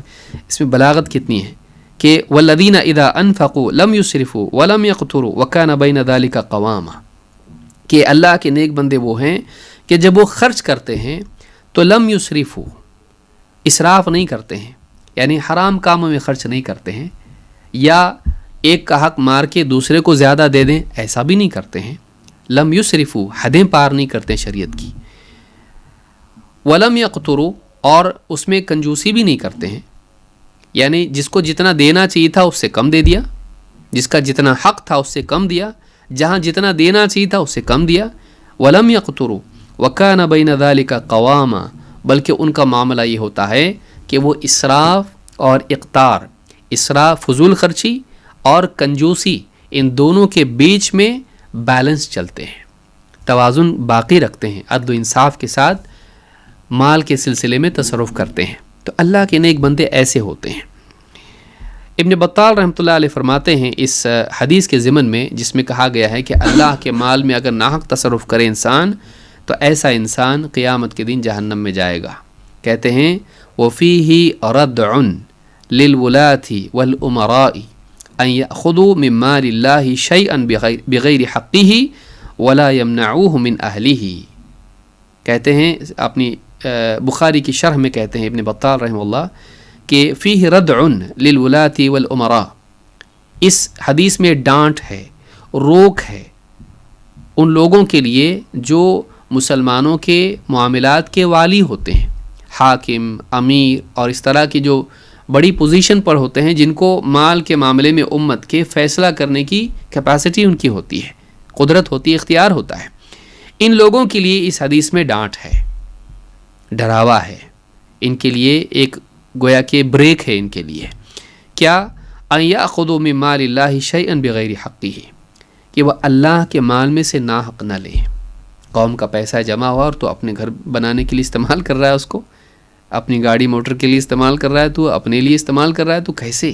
اس میں بلاغت کتنی ہے کہ والذین اذا انفقوا لم یسرفوا ولم یقتروا وکان بین ذلک قواما، کہ اللہ کے نیک بندے وہ ہیں کہ جب وہ خرچ کرتے ہیں تو لم یسرفوا، اسراف نہیں کرتے ہیں، یعنی حرام کاموں میں خرچ نہیں کرتے ہیں، یا ایک کا حق مار کے دوسرے کو زیادہ دے دیں، ایسا بھی نہیں کرتے ہیں۔ لم یسرفوا، حدیں پار نہیں کرتے شریعت کی۔ ولم یقتروا، اور اس میں کنجوسی بھی نہیں کرتے ہیں، یعنی جس کو جتنا دینا چاہیے تھا اس سے کم دے دیا، جس کا جتنا حق تھا اس سے کم دیا، جہاں جتنا دینا چاہیے تھا اس سے کم دیا۔ ولم یقتروا وکان بین ذلک قواما، بلکہ ان کا معاملہ یہ ہوتا ہے کہ وہ اسراف اور اقتار، اسراف فضول خرچی اور کنجوسی، ان دونوں کے بیچ میں بیلنس چلتے ہیں، توازن باقی رکھتے ہیں، عدل و انصاف کے ساتھ مال کے سلسلے میں تصرف کرتے ہیں، تو اللہ کے نیک بندے ایسے ہوتے ہیں۔ ابن بطال رحمۃ اللہ علیہ فرماتے ہیں اس حدیث کے ضمن میں جس میں کہا گیا ہے کہ اللہ کے مال میں اگر ناحق تصرف کرے انسان تو ایسا انسان قیامت کے دن جہنم میں جائے گا۔ کہتے ہیں وَفِيهِ رَدْعٌ لِلْوُلَاةِ وَالْأُمَرَاءِ أَن يَأْخُذُوا مِن مَالِ اللَّهِ شَيْئًا بِغَيْرِ حَقِّهِ وَلَا يَمْنَعُوهُ مِنْ أَهْلِهِ۔ کہتے ہیں اپنی بخاری کی شرح میں کہتے ہیں ابن بطال رحمہ اللہ کہ فِيهِ رَدْعٌ لِلْوُلَاةِ وَالْأُمَرَاءِ، اس حدیث میں ڈانٹ ہے، روک ہے ان لوگوں کے لیے جو مسلمانوں کے معاملات کے والی ہوتے ہیں، حاکم، امیر اور اس طرح کی جو بڑی پوزیشن پر ہوتے ہیں، جن کو مال کے معاملے میں امت کے فیصلہ کرنے کی کیپیسٹی ان کی ہوتی ہے، قدرت ہوتی ہے، اختیار ہوتا ہے، ان لوگوں کے لیے اس حدیث میں ڈانٹ ہے، ڈراوا ہے، ان کے لیے ایک گویا کہ بریک ہے ان کے لیے۔ کیا؟ ان یاخذوا من مال اللہ شیئا بغیر حقہ، کہ وہ اللہ کے مال میں سے ناحق نہ لیں۔ قوم کا پیسہ جمع ہوا اور تو اپنے گھر بنانے کے لیے استعمال کر رہا ہے، اس کو اپنی گاڑی موٹر کے لیے استعمال کر رہا ہے، تو اپنے لیے استعمال کر رہا ہے، تو کیسے؟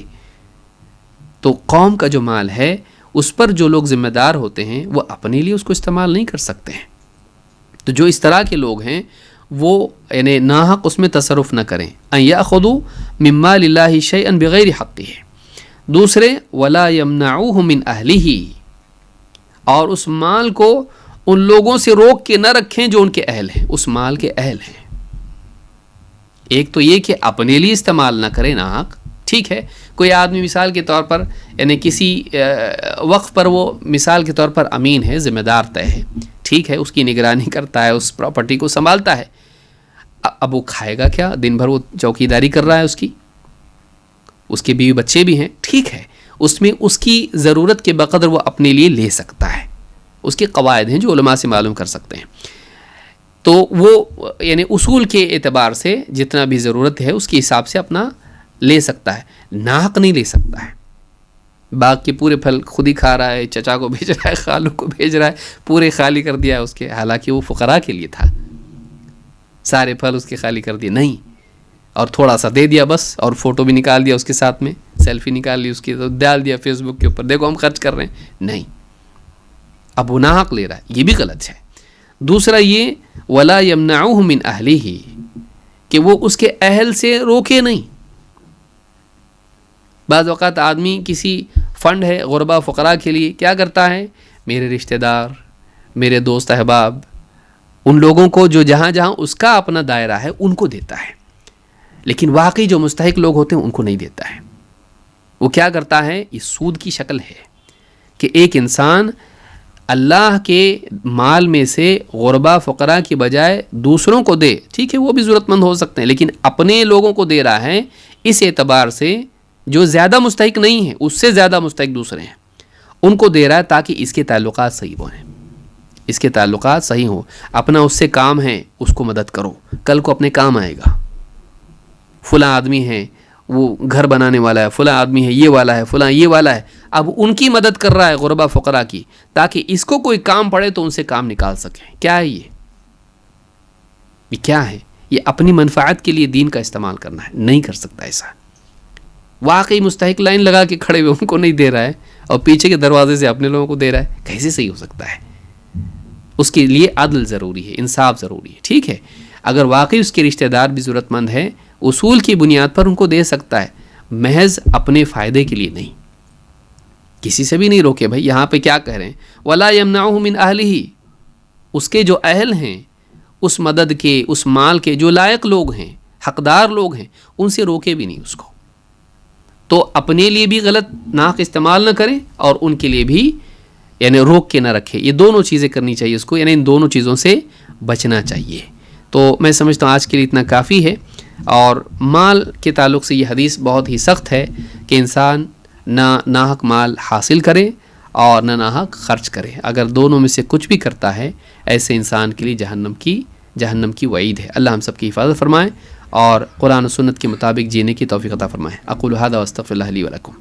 تو قوم کا جو مال ہے اس پر جو لوگ ذمہ دار ہوتے ہیں وہ اپنے لیے اس کو استعمال نہیں کر سکتے ہیں۔ تو جو اس طرح کے لوگ ہیں وہ یعنی ناحق اس میں تصرف نہ کریں۔ ان یاخذوا من مال اللہ شیئا بغیر حقہ۔ دوسرے ولا یمنعوہ من اہلہ، اور اس مال کو ان لوگوں سے روک کے نہ رکھیں جو ان کے اہل ہیں، اس مال کے اہل ہیں۔ ایک تو یہ کہ اپنے لیے استعمال نہ کریں ناحق، ٹھیک ہے، کوئی آدمی مثال کے طور پر یعنی کسی وقف پر وہ مثال کے طور پر امین ہے، ذمہ دار طے ہے، ٹھیک ہے، اس کی نگرانی کرتا ہے، اس پراپرٹی کو سنبھالتا ہے، اب وہ کھائے گا کیا؟ دن بھر وہ چوکیداری کر رہا ہے، اس کے بیوی بچے بھی ہیں، ٹھیک ہے، اس میں اس کی ضرورت کے بقدر وہ اپنے لیے لے سکتا ہے، اس کے قواعد ہیں جو علماء سے معلوم کر سکتے ہیں، تو وہ یعنی اصول کے اعتبار سے جتنا بھی ضرورت ہے اس کے حساب سے اپنا لے سکتا ہے، ناحق نہیں لے سکتا ہے۔ باغ کے پورے پھل خود ہی کھا رہا ہے، چچا کو بھیج رہا ہے، خالو کو بھیج رہا ہے، پورے خالی کر دیا ہے اس کے، حالانکہ وہ فقراء کے لیے تھا، سارے پھل اس کے خالی کر دیے نہیں، اور تھوڑا سا دے دیا بس، اور فوٹو بھی نکال دیا اس کے ساتھ میں، سیلفی نکال لی اس کی تو ڈال دیا فیس بک کے اوپر، دیکھو ہم خرچ کر رہے ہیں، نہیں، اب وہ ناحق لے رہا ہے، یہ بھی غلط ہے۔ دوسرا یہ ولا یمنعوہ من اہلہ، کہ وہ اس کے اہل سے روکے نہیں۔ بعض اوقات آدمی کسی فنڈ ہے غربا فقراء کے لیے، کیا کرتا ہے؟ میرے رشتہ دار، میرے دوست احباب، ان لوگوں کو جو جہاں جہاں اس کا اپنا دائرہ ہے ان کو دیتا ہے، لیکن واقعی جو مستحق لوگ ہوتے ہیں ان کو نہیں دیتا ہے۔ وہ کیا کرتا ہے؟ یہ سود کی شکل ہے کہ ایک انسان اللہ کے مال میں سے غربا فقراء کی بجائے دوسروں کو دے، ٹھیک ہے، وہ بھی ضرورت مند ہو سکتے ہیں، لیکن اپنے لوگوں کو دے رہا ہے اس اعتبار سے جو زیادہ مستحق نہیں ہے، اس سے زیادہ مستحق دوسرے ہیں، ان کو دے رہا ہے تاکہ اس کے تعلقات صحیح ہویں، اس کے تعلقات صحیح ہوں، اپنا اس سے کام ہے اس کو مدد کرو، کل کو اپنے کام آئے گا۔ فلاں آدمی ہے وہ گھر بنانے والا ہے، فلاں آدمی ہے یہ والا ہے، فلاں یہ والا ہے، اب ان کی مدد کر رہا ہے غربا فقراء کی، تاکہ اس کو کوئی کام پڑے تو ان سے کام نکال سکیں۔ کیا ہے یہ کیا ہے؟ یہ اپنی منفعت کے لیے دین کا استعمال کرنا ہے، نہیں کر سکتا ایسا۔ واقعی مستحق لائن لگا کے کھڑے ہوئے ان کو نہیں دے رہا ہے اور پیچھے کے دروازے سے اپنے لوگوں کو دے رہا ہے، کیسے صحیح ہو سکتا ہے؟ اس کے لیے عدل ضروری ہے، انصاف ضروری ہے، ٹھیک ہے۔ اگر واقعی اس کے رشتہ دار بھی ضرورت مند ہے، اصول کی بنیاد پر ان کو دے سکتا ہے، محض اپنے فائدے کے لیے نہیں، کسی سے بھی نہیں روکے۔ بھائی یہاں پہ کیا کہہ رہے ہیں؟ وَلَا يَمْنَعُهُ مِنْ أَهْلِهِ، اس کے جو اہل ہیں اس مدد کے، اس مال کے، جو لائق لوگ ہیں، حقدار لوگ ہیں، ان سے روکے بھی نہیں اس کو۔ تو اپنے لیے بھی غلط ناحق استعمال نہ کریں اور ان کے لیے بھی یعنی روک کے نہ رکھے، یہ دونوں چیزیں کرنی چاہیے اس کو، یعنی ان دونوں چیزوں سے بچنا چاہیے۔ تو میں سمجھتا ہوں آج کے لیے اتنا کافی ہے، اور مال کے تعلق سے یہ حدیث بہت ہی سخت ہے کہ انسان نہ ناحق مال حاصل کرے اور نہ ناحق خرچ کرے، اگر دونوں میں سے کچھ بھی کرتا ہے ایسے انسان کے لیے جہنم کی وعید ہے۔ اللہ ہم سب کی حفاظت فرمائے اور قرآن و سنت کے مطابق جینے کی توفیق عطا فرمائے۔ اقول ھذا واستغفر اللہ لی ولکم۔